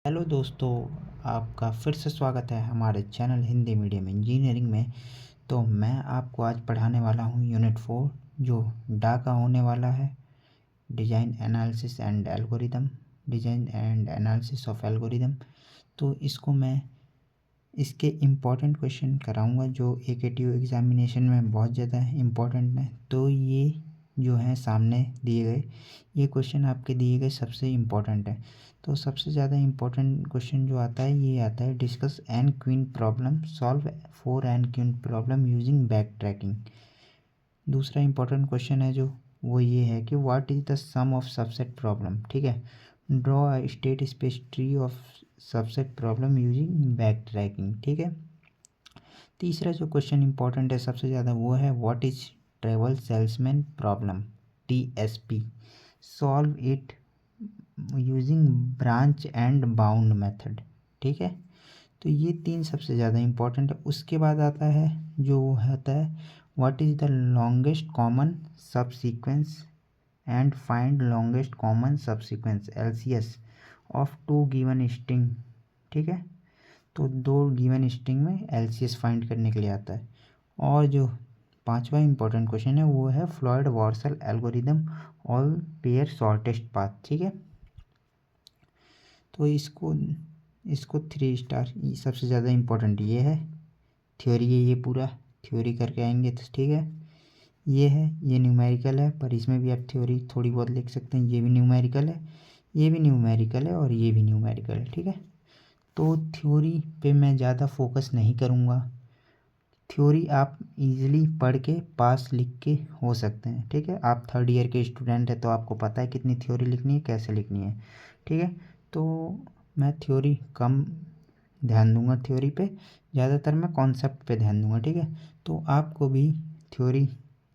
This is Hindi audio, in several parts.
हेलो दोस्तों, आपका फिर से स्वागत है हमारे चैनल हिंदी मीडियम इंजीनियरिंग में। तो मैं आपको आज पढ़ाने वाला हूँ यूनिट 4 जो डा का होने वाला है, design analysis and algorithm, design and analysis of algorithm. तो इसको मैं इसके इम्पॉर्टेंट क्वेश्चन कराऊंगा जो एकेटीयू एग्जामिनेशन में बहुत ज़्यादा इम्पॉर्टेंट है। तो ये जो है सामने दिए गए ये क्वेश्चन आपके दिए गए सबसे इम्पॉर्टेंट है। तो सबसे ज़्यादा इम्पॉर्टेंट क्वेश्चन जो आता है ये आता है, discuss N queen problem, solve 4 N queen problem using back tracking. दूसरा इम्पॉर्टेंट क्वेश्चन है जो वो ये है कि what is the sum of subset problem. ठीक है, draw a state space tree of subset problem using back tracking. ठीक है, तीसरा जो क्वेश्चन इंपॉर्टेंट है सबसे ज़्यादा वो है, what is travel salesman problem, TSP, solve it using branch and bound method. ठीक है, तो ये तीन सबसे ज़्यादा इम्पॉर्टेंट है। उसके बाद आता है जो होता है, what is the longest common subsequence and find longest common subsequence, LCS, of two given string. ठीक है, तो दो गिवन स्ट्रिंग में LCS फाइंड करने के लिए आता है। और जो पांचवा इंपॉर्टेंट क्वेश्चन है वो है, Floyd Warshall algorithm all pair shortest path. ठीक है, तो इसको इसको 3 स्टार, सबसे ज़्यादा इम्पोर्टेंट ये है। थ्योरी है, ये पूरा थ्योरी करके आएंगे तो ठीक है। ये है, ये न्यूमेरिकल है पर इसमें भी आप थ्योरी थोड़ी बहुत लिख सकते हैं। ये भी न्यूमेरिकल है, ये भी न्यूमेरिकल है और ये भी न्यूमेरिकल है। ठीक है, तो थ्योरी पे मैं ज़्यादा फोकस नहीं करूँगा। थ्योरी आप इजीली पढ़ के पास लिख के हो सकते हैं। ठीक है, आप 3rd ईयर के स्टूडेंट हैं तो आपको पता है कितनी थ्योरी लिखनी है, कैसे लिखनी है। ठीक है, तो मैं थ्योरी कम ध्यान दूंगा, थ्योरी पे ज़्यादातर मैं कॉन्सेप्ट पे ध्यान दूंगा। ठीक है, तो आपको भी थ्योरी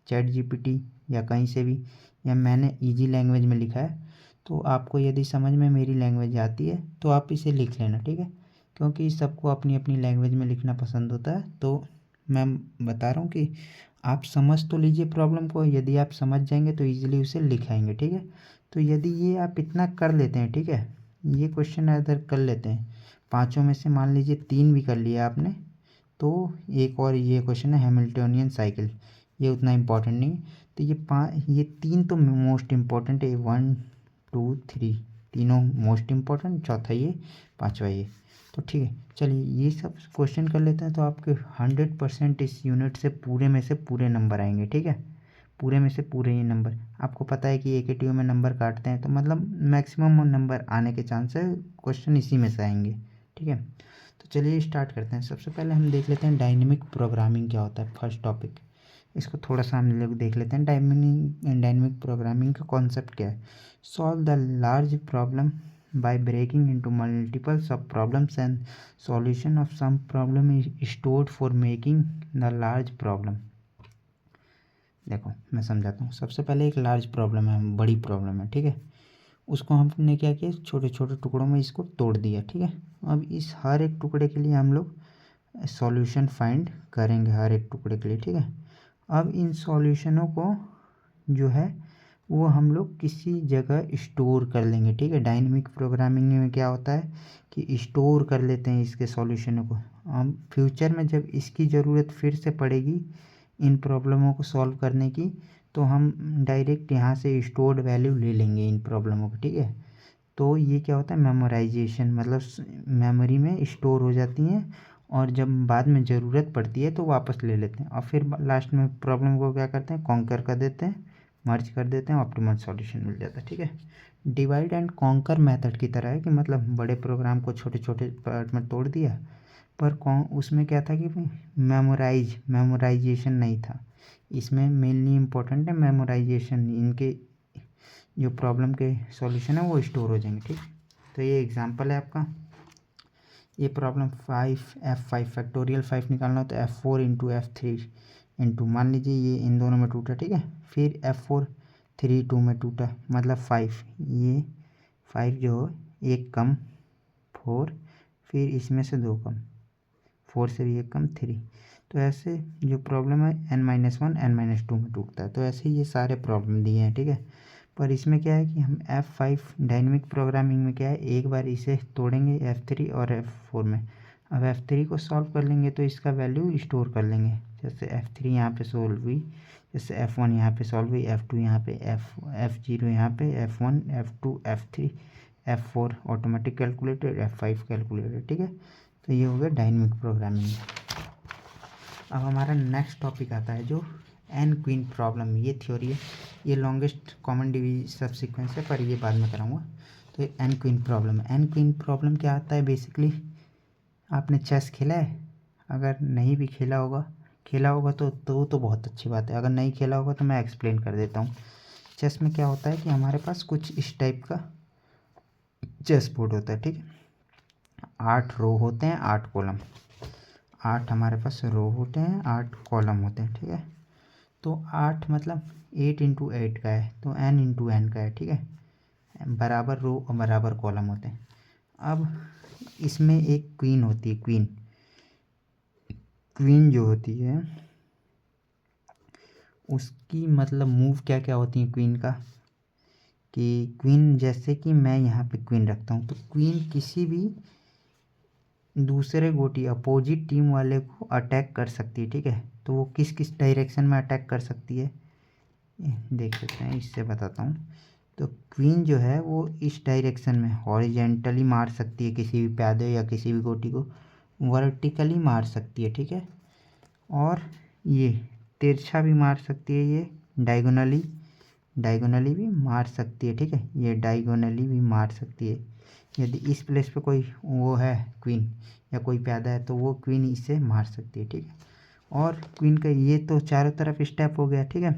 ChatGPT या कहीं से भी, या मैंने इजी लैंग्वेज में लिखा है, तो आपको यदि समझ में मेरी लैंग्वेज आती है तो आप इसे लिख लेना। ठीक है, क्योंकि सबको अपनी अपनी लैंग्वेज में लिखना पसंद होता है। तो मैं बता रहा हूँ कि आप समझ तो लीजिए प्रॉब्लम को, यदि आप समझ जाएंगे तो इजीली उसे लिखाएंगे। ठीक है, तो यदि ये आप इतना कर लेते हैं, ठीक है, ये क्वेश्चन अगर कर लेते हैं, पाँचों में से मान लीजिए 3 भी कर लिया आपने, तो एक और ये क्वेश्चन है हैमिल्टोनियन साइकिल, ये उतना इम्पोर्टेंट नहीं है। तो ये 3 तो मोस्ट इम्पोर्टेंट है, 1 2 3 तीनों मोस्ट इम्पोर्टेंट, चौथा ये, पाँचवा ये। तो ठीक है, चलिए ये सब क्वेश्चन कर लेते हैं तो आपके 100% इस यूनिट से पूरे नंबर आएंगे। ठीक है, पूरे में से पूरे ही नंबर। आपको पता है कि एकेटीयू में नंबर काटते हैं तो मतलब मैक्सिमम नंबर आने के चांस है, क्वेश्चन इसी में से आएंगे। ठीक है, तो चलिए स्टार्ट करते हैं। सबसे पहले हम देख लेते हैं डायनेमिक प्रोग्रामिंग क्या होता है, फर्स्ट टॉपिक। इसको थोड़ा सा हम लोग देख लेते हैं। डायनेमिक प्रोग्रामिंग का कॉन्सेप्ट क्या है, solve the large problem by breaking into multiple sub problems and solution of some problem is stored for making the large problem। देखो मैं समझाता हूँ। सबसे पहले एक लार्ज प्रॉब्लम है, बड़ी प्रॉब्लम है। ठीक है, उसको हमने क्या किया, छोटे छोटे टुकड़ों में इसको तोड़ दिया। ठीक है, अब इस हर एक टुकड़े के लिए हम लोग सॉल्यूशन फाइंड करेंगे, हर एक टुकड़े के लिए। ठीक है, अब इन सॉल्यूशनों को जो है वो हम लोग किसी जगह स्टोर कर लेंगे। ठीक है, डायनेमिक प्रोग्रामिंग में क्या होता है कि स्टोर कर लेते हैं इसके सॉल्यूशनों को। हम फ्यूचर में जब इसकी ज़रूरत फिर से पड़ेगी इन प्रॉब्लमों को सॉल्व करने की, तो हम डायरेक्ट यहाँ से स्टोर्ड वैल्यू ले लेंगे इन प्रॉब्लमों को। ठीक है, तो ये क्या होता है, मेमोराइजेशन, मतलब मेमोरी में स्टोर हो जाती हैं और जब बाद में ज़रूरत पड़ती है तो वापस ले लेते हैं। और फिर लास्ट में प्रॉब्लम को क्या करते हैं, कॉन्कर कर देते हैं, मर्ज कर देते हैं, ऑप्टिमल सॉल्यूशन मिल जाता है। ठीक है, डिवाइड एंड कॉन्कर मेथड की तरह है कि मतलब बड़े प्रोग्राम को छोटे छोटे पार्ट में तोड़ दिया, पर उसमें क्या था कि मेमोराइजेशन नहीं था। इसमें मेनली इम्पोर्टेंट है मेमोराइजेशन, इनके जो प्रॉब्लम के सॉल्यूशन है वो स्टोर हो जाएंगे। ठीक, तो ये एग्जांपल है आपका। ये प्रॉब्लम 5 फैक्टोरियल 5 निकालना हो तो F4 इंटू F3 इंटू, मान लीजिए ये इन दोनों में टूटा। ठीक है, फिर F4 3 2 में टूटा, मतलब 5, ये 5 जो हो एक कम 4, फिर इसमें से 2 कम, 4 से भी एक कम 3। तो ऐसे जो प्रॉब्लम है N-1 N-2 में टूटता है। तो ऐसे ये सारे प्रॉब्लम दिए हैं। ठीक है, पर इसमें क्या है कि हम F5 डायनेमिक प्रोग्रामिंग में क्या है, एक बार इसे तोड़ेंगे F3 और F4 में। अब F3 को सॉल्व कर लेंगे तो इसका वैल्यू स्टोर कर लेंगे, जैसे F3 यहाँ पे सॉल्व हुई, जैसे F1 यहाँ पे सॉल्व हुई, F2 यहाँ पे, F0 यहाँ पे, F1 F2 F3 F4 automatic calculated, F5 calculated. ठीक है, तो ये हो गया डायनेमिक प्रोग्रामिंग। अब हमारा नेक्स्ट टॉपिक आता है जो एन क्वीन प्रॉब्लम। ये थ्योरी है, ये longest common division sub sequence है, पर ये बाद में कराऊंगा। तो N queen problem, N queen problem क्या आता है बेसिकली, आपने चेस खेला है? अगर नहीं भी खेला होगा तो बहुत अच्छी बात है, अगर नहीं खेला होगा तो मैं एक्सप्लेन कर देता हूँ। चेस में क्या होता है कि हमारे पास कुछ इस टाइप का चेस बोर्ड होता है। ठीक है, 8 रो होते हैं, 8 कॉलम, 8 हमारे पास रो होते हैं, 8 कॉलम होते हैं। ठीक है, तो 8 मतलब 8 इंटू 8 का है, तो n इंटू एन का है। ठीक है, बराबर रो और बराबर कॉलम होते हैं। अब इसमें एक क्वीन होती है, क्वीन जो होती है उसकी मतलब मूव क्या क्या होती है क्वीन का, कि क्वीन जैसे कि मैं यहाँ पे क्वीन रखता हूँ, तो क्वीन किसी भी दूसरे गोटी अपोजिट टीम वाले को अटैक कर सकती है। ठीक है, तो वो किस किस डायरेक्शन में अटैक कर सकती है देख सकते हैं, इससे बताता हूँ। तो क्वीन जो है वो इस डायरेक्शन में हॉरिजेंटली मार सकती है किसी भी प्यादे या किसी भी गोटी को, वर्टिकली मार सकती है। ठीक है, और ये तिरछा भी मार सकती है, ये डायगोनली भी मार सकती है। ठीक है, ये डायगोनली भी मार सकती है। यदि इस प्लेस पे कोई वो है क्वीन या कोई प्यादा है तो वो क्वीन इसे मार सकती है। ठीक है, और क्वीन का ये तो चारों तरफ स्टेप हो गया। ठीक है,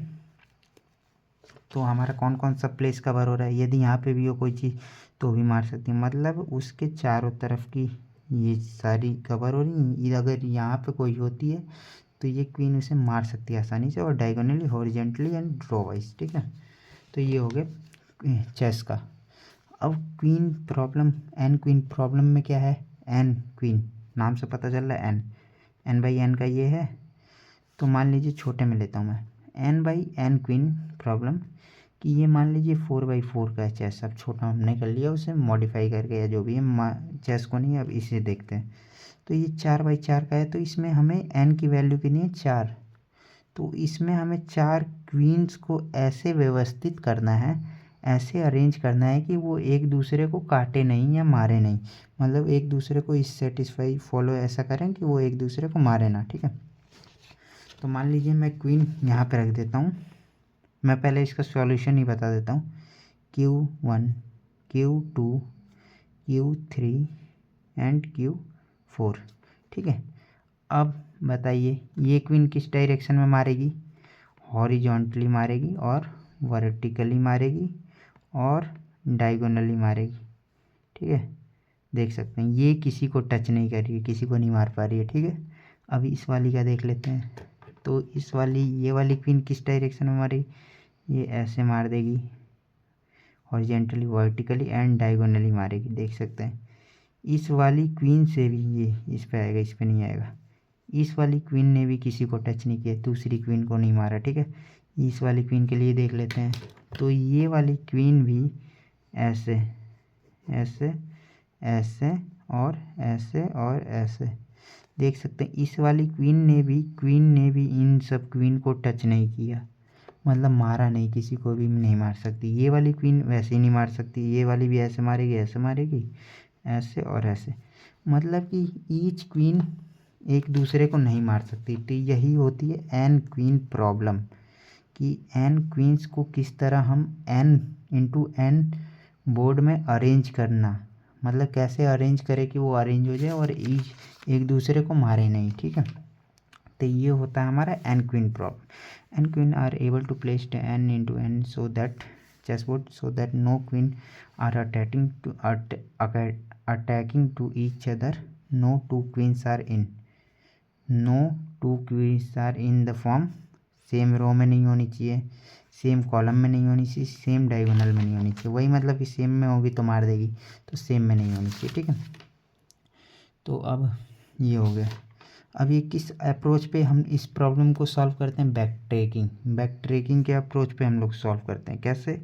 तो हमारा कौन कौन सा प्लेस कवर हो रहा है, यदि यहाँ पे भी हो कोई चीज़ तो भी मार सकती है, मतलब उसके चारों तरफ की ये सारी कवर हो रही है। अगर यहाँ पे कोई होती है तो ये क्वीन उसे मार सकती है आसानी से, और diagonally, horizontally and row wise. ठीक है, तो ये हो गया चेस का। अब queen problem, N queen problem में क्या है, एन क्वीन नाम से पता चल रहा है, एन बाई एन का ये है। तो मान लीजिए छोटे में लेता हूँ मैं, N by N queen problem कि ये मान लीजिए 4/4 का है चेस। अब छोटा हमने कर लिया उसे मॉडिफाई करके या जो भी है, चेस को नहीं, अब इसे देखते हैं। तो ये 4/4 का है, तो इसमें हमें एन की वैल्यू कितनी है, 4। तो इसमें हमें 4 क्वींस को ऐसे व्यवस्थित करना है, ऐसे अरेंज करना है कि वो एक दूसरे को काटे नहीं या मारे नहीं, मतलब एक दूसरे को इस सेटिस्फाई फॉलो ऐसा करें कि वो एक दूसरे को मारे ना। ठीक है, तो मान लीजिए मैं क्वीन यहाँ पे रख देता हूँ। मैं पहले इसका सॉल्यूशन ही बता देता हूँ, Q1 Q2 Q3 and Q4। ठीक है, अब बताइए ये क्वीन किस डायरेक्शन में मारेगी, हॉरिजॉन्टली मारेगी और वर्टिकली मारेगी और डायगोनली मारेगी। ठीक है, देख सकते हैं ये किसी को टच नहीं कर रही है, किसी को नहीं मार पा रही है। ठीक है, अभी इस वाली का देख लेते हैं। तो इस वाली, ये वाली क्वीन किस डायरेक्शन में मारेगी, ये ऐसे मार देगी, हॉरिजेंटली, वर्टिकली एंड डायगोनली मारेगी। देख सकते हैं इस वाली क्वीन से भी ये इस पे आएगा, इस पे नहीं आएगा। इस वाली क्वीन ने भी किसी को टच नहीं किया, दूसरी क्वीन को नहीं मारा। ठीक है, इस वाली क्वीन के लिए देख लेते हैं। तो ये वाली क्वीन भी ऐसे ऐसे ऐसे और ऐसे देख सकते हैं। इस वाली क्वीन ने भी इन सब क्वीन को टच नहीं किया, मतलब मारा नहीं, किसी को भी नहीं मार सकती। ये वाली क्वीन वैसे ही नहीं मार सकती, ये वाली भी ऐसे मारेगी, ऐसे मारेगी, ऐसे और ऐसे, मतलब कि ईच क्वीन एक दूसरे को नहीं मार सकती। तो यही होती है एन क्वीन प्रॉब्लम, कि एन क्वींस को किस तरह हम एन इंटू एन बोर्ड में अरेंज करना, मतलब कैसे अरेंज करें कि वो अरेंज हो जाए और ईच एक दूसरे को मारे नहीं। ठीक है, तो ये होता है हमारा N queen problem. N queen are able to place N into N so that chessboard so that no queen are attacking to each other. No two queens are in the form, same row में नहीं होनी चाहिए, सेम कॉलम में नहीं होनी चाहिए, सेम डायगोनल में नहीं होनी चाहिए। वही मतलब कि सेम में होगी तो मार देगी, तो सेम में नहीं होनी चाहिए। ठीक है, तो अब ये हो गया। अब ये किस अप्रोच पे हम इस प्रॉब्लम को सॉल्व करते हैं, बैक ट्रैकिंग के अप्रोच पे हम लोग सॉल्व करते हैं। कैसे,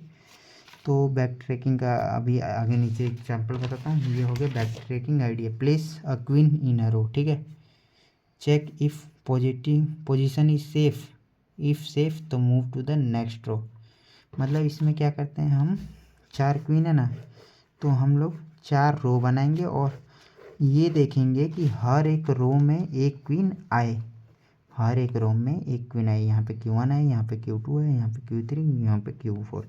तो बैक ट्रैकिंग का अभी आगे नीचे एग्जाम्पल बताता हूँ। ये हो गया backtracking idea. Place a queen in a row, ठीक है। Check if positive position is safe, if safe तो move to the next row. मतलब इसमें क्या करते हैं हम, 4 क्वीन है ना, तो हम लोग 4 रो बनाएंगे और ये देखेंगे कि हर एक रो में एक क्वीन आए, हर एक रो में एक क्वीन आई। यहाँ पे Q1 है, यहाँ पे Q2 है, यहाँ पे Q3, यहाँ पे Q4।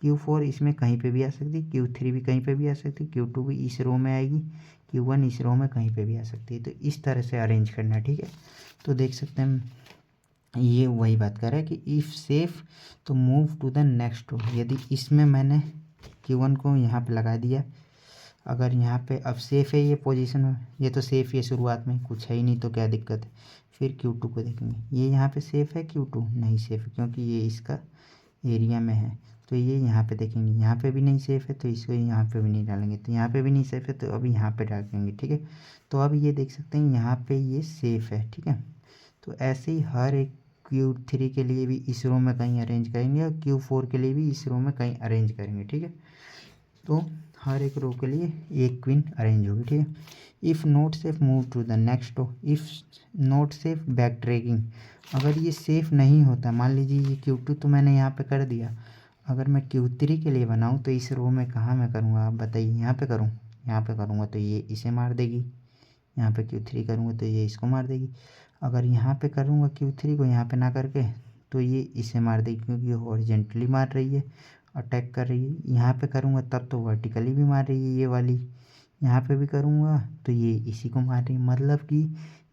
Q4 इसमें कहीं पे भी आ सकती है, Q3 भी कहीं पे भी आ सकती है, Q2 भी इस रो में आएगी, Q1 इस रो में कहीं पे भी आ सकती है। तो इस तरह से अरेंज करना है, ठीक है। तो देख सकते हैं ये वही बात कर रहा है कि इफ़ सेफ तो move to the next row. यदि इसमें मैंने Q1 को यहाँ पे लगा दिया, अगर यहाँ पे अब सेफ़ है ये पोजीशन में, ये तो सेफ़ ही है, शुरुआत में कुछ है ही नहीं तो क्या दिक्कत है। फिर Q2 को देखेंगे, ये यहाँ पे सेफ़ है, Q2 नहीं सेफ़ है क्योंकि ये इसका एरिया में है। तो ये यहाँ पे देखेंगे, यहाँ पे भी नहीं सेफ़ है तो इसको यहाँ पे भी नहीं डालेंगे, तो यहाँ पे भी नहीं सेफ़ है तो अभी यहाँ पे डालेंगे, ठीक है। तो अब ये देख सकते हैं यहाँ पे ये सेफ़ है, ठीक है। तो ऐसे ही हर एक Q3 के लिए भी इस रो में कहीं अरेंज करेंगे और Q4 के लिए भी इस रो में कहीं अरेंज करेंगे, ठीक है। तो हर एक रो के लिए एक क्वीन अरेंज होगी, ठीक है। If not safe move to the next row, if not safe back tracking. अगर ये सेफ़ नहीं होता, मान लीजिए ये Q2 तो मैंने यहाँ पे कर दिया, अगर मैं Q3 के लिए बनाऊँ तो इस रो में कहाँ मैं करूँगा आप बताइए। यहाँ पे करूँ, यहाँ पे करूँगा तो ये इसे मार देगी, यहाँ पे Q3 करूँगा तो ये इसको मार देगी। अगर यहाँ पे करूँगा Q3 को यहाँ पे ना करके तो ये इसे मार देगी क्योंकि ये हॉरिजेंटली मार रही है, अटैक कर रही है। यहाँ पे करूँगा तब तो वर्टिकली भी मार रही है ये वाली, यहाँ पे भी करूँगा तो ये इसी को मार रही है। मतलब कि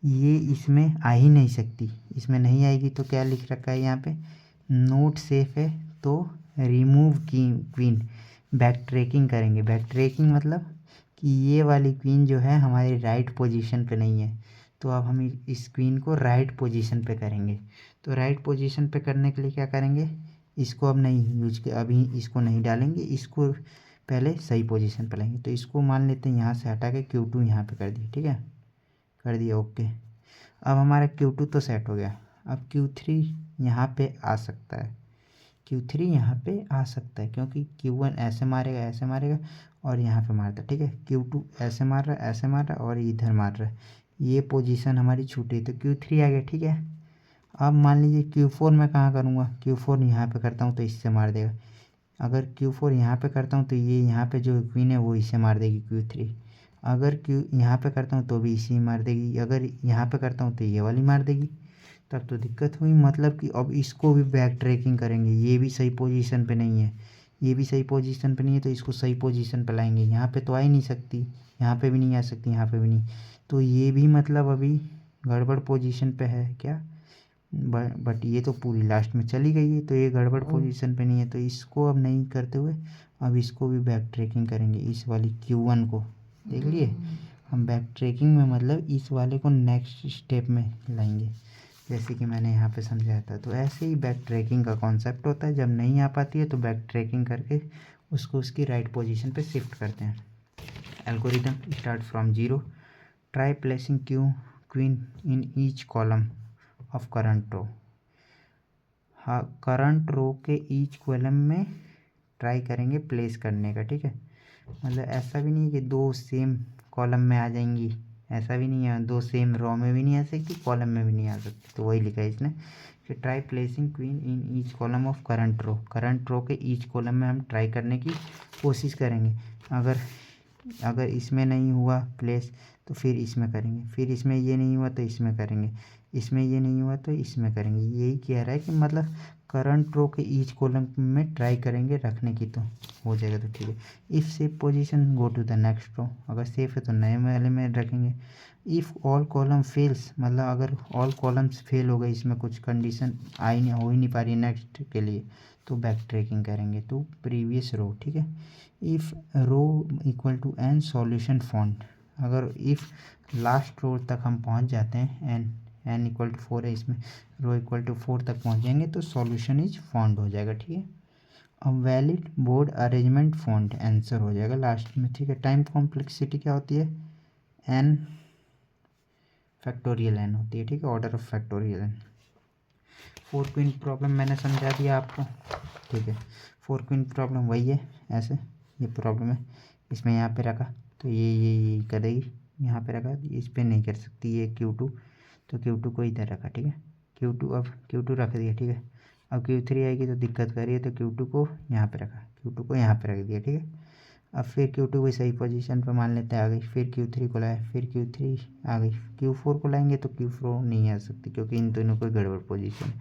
ये इसमें आ ही नहीं सकती, इसमें नहीं आएगी। तो क्या लिख रखा है यहाँ पे, नोट सेफ है तो रिमूव क्वीन, बैक ट्रैकिंग करेंगे। बैक ट्रैकिंग मतलब कि ये वाली क्वीन जो है हमारी राइट पोजीशन पे नहीं है, तो अब हम इस क्वीन को राइट पोजीशन पे करेंगे। तो राइट पोजीशन पे करने के लिए क्या करेंगे, इसको अब नहीं यूज के अभी इसको नहीं डालेंगे, इसको पहले सही पोजीशन पे लाएंगे। तो इसको मान लेते हैं यहाँ से हटा के Q2 यहाँ पे कर दिया, ठीक है, कर दिया, ओके। अब हमारा Q2 तो सेट हो गया। अब Q3 यहाँ पे आ सकता है, Q3 यहाँ पे आ सकता है क्योंकि Q1 ऐसे मारेगा, ऐसे मारेगा और यहाँ पे मारता है, ठीक है। Q2 ऐसे मार रहा है, ऐसे मार रहा है और इधर मार रहा है, ये पोजीशन हमारी छूटी तो Q3 आ गया, ठीक है। अब मान लीजिए Q4 मैं कहाँ करूँगा, Q4 यहाँ पे करता हूँ तो इससे मार देगा। अगर Q4 यहाँ पे करता हूँ तो ये यहाँ पे जो क्वीन है वो इसे मार देगी Q3। अगर यहाँ पे करता हूँ तो भी इसी मार देगी, अगर यहाँ पे करता हूँ तो ये वाली मार देगी। तब तो दिक्कत हुई, मतलब कि अब इसको भी बैक ट्रैकिंग करेंगे। ये भी सही पोजीशन पे नहीं है, ये भी सही पोजीशन पे नहीं है, तो इसको सही पोजीशन पे लाएंगे। यहाँ पे तो आ ही नहीं सकती, यहाँ पे भी नहीं आ सकती, यहाँ पे भी नहीं, तो ये भी मतलब अभी गड़बड़ पोजीशन पे है क्या। बट ये तो पूरी लास्ट में चली गई है तो ये गड़बड़ पोजीशन पे नहीं है। तो इसको अब नहीं करते हुए अब इसको भी बैक ट्रैकिंग करेंगे, इस वाली Q1 को। देख लिए हम बैक ट्रैकिंग में मतलब इस वाले को नेक्स्ट स्टेप में लाएंगे, जैसे कि मैंने यहाँ पे समझाया था। तो ऐसे ही बैक ट्रैकिंग का कॉन्सेप्ट होता है, जब नहीं आ पाती है तो बैक ट्रैकिंग करके उसको उसकी राइट पोजीशन पे शिफ्ट करते हैं। Algorithm start from zero, try placing queen in each column of current row. हाँ, करंट रो के ईच कॉलम में ट्राई करेंगे प्लेस करने का, ठीक है। मतलब ऐसा भी नहीं है कि 2 सेम कॉलम में आ जाएंगी, ऐसा भी नहीं है, 2 सेम रो में भी नहीं आ सकती, कॉलम में भी नहीं आ सकती। तो वही लिखा है इसने कि try placing queen in each column of current row. Current row के ईच कॉलम में हम ट्राई करने की कोशिश करेंगे। अगर इसमें नहीं हुआ प्लेस तो फिर इसमें करेंगे, फिर इसमें ये नहीं हुआ तो इसमें करेंगे, इसमें ये नहीं हुआ तो इसमें करेंगे। यही कह रहा है कि मतलब करंट रो के ईच कॉलम में ट्राई करेंगे रखने की, तो हो जाएगा। तो ठीक है, if safe position go to the next row. अगर सेफ है तो नए वाले में रखेंगे। इफ़ ऑल कॉलम फेल्स, मतलब अगर ऑल कॉलम्स फेल हो गए, इसमें कुछ कंडीशन हो ही नहीं पा रही नेक्स्ट के लिए, तो बैक ट्रैकिंग करेंगे टू प्रीवियस रो, ठीक है। If row equal to N solution found, अगर इफ़ लास्ट रो तक हम पहुंच जाते हैं, एन इक्वल टू 4 है, इसमें रो इक्वल टू 4 तक पहुंच जाएंगे तो सॉल्यूशन इज फाउंड हो जाएगा, ठीक है। अब valid board arrangement found answer हो जाएगा लास्ट में, ठीक है। टाइम कॉम्प्लेक्सिटी क्या होती है, एन फैक्टोरियल एन होती है, ठीक है, order of factorial N. 4 queen problem मैंने समझा दिया आपको, ठीक है। 4 क्वीन प्रॉब्लम वही है, ऐसे, ये प्रॉब्लम है। इसमें यहाँ पे रखा तो ये करेगी, यहाँ पे रखा इस पर नहीं कर सकती ये Q2, तो Q2 को इधर रखा, ठीक है। Q2 अब Q2 रख दिया, ठीक है। अब Q3 आएगी तो दिक्कत कर रही है, तो Q2 को यहाँ पे रखा, Q2 को यहाँ पे रख दिया, ठीक है। अब फिर Q2 को सही पोजीशन पे मान लेते हैं आ गई, फिर Q3 को लाए, फिर Q3 आ गई, Q4 को लाएंगे तो Q4 नहीं आ सकती क्योंकि इन दोनों को गड़बड़ पोजीशन।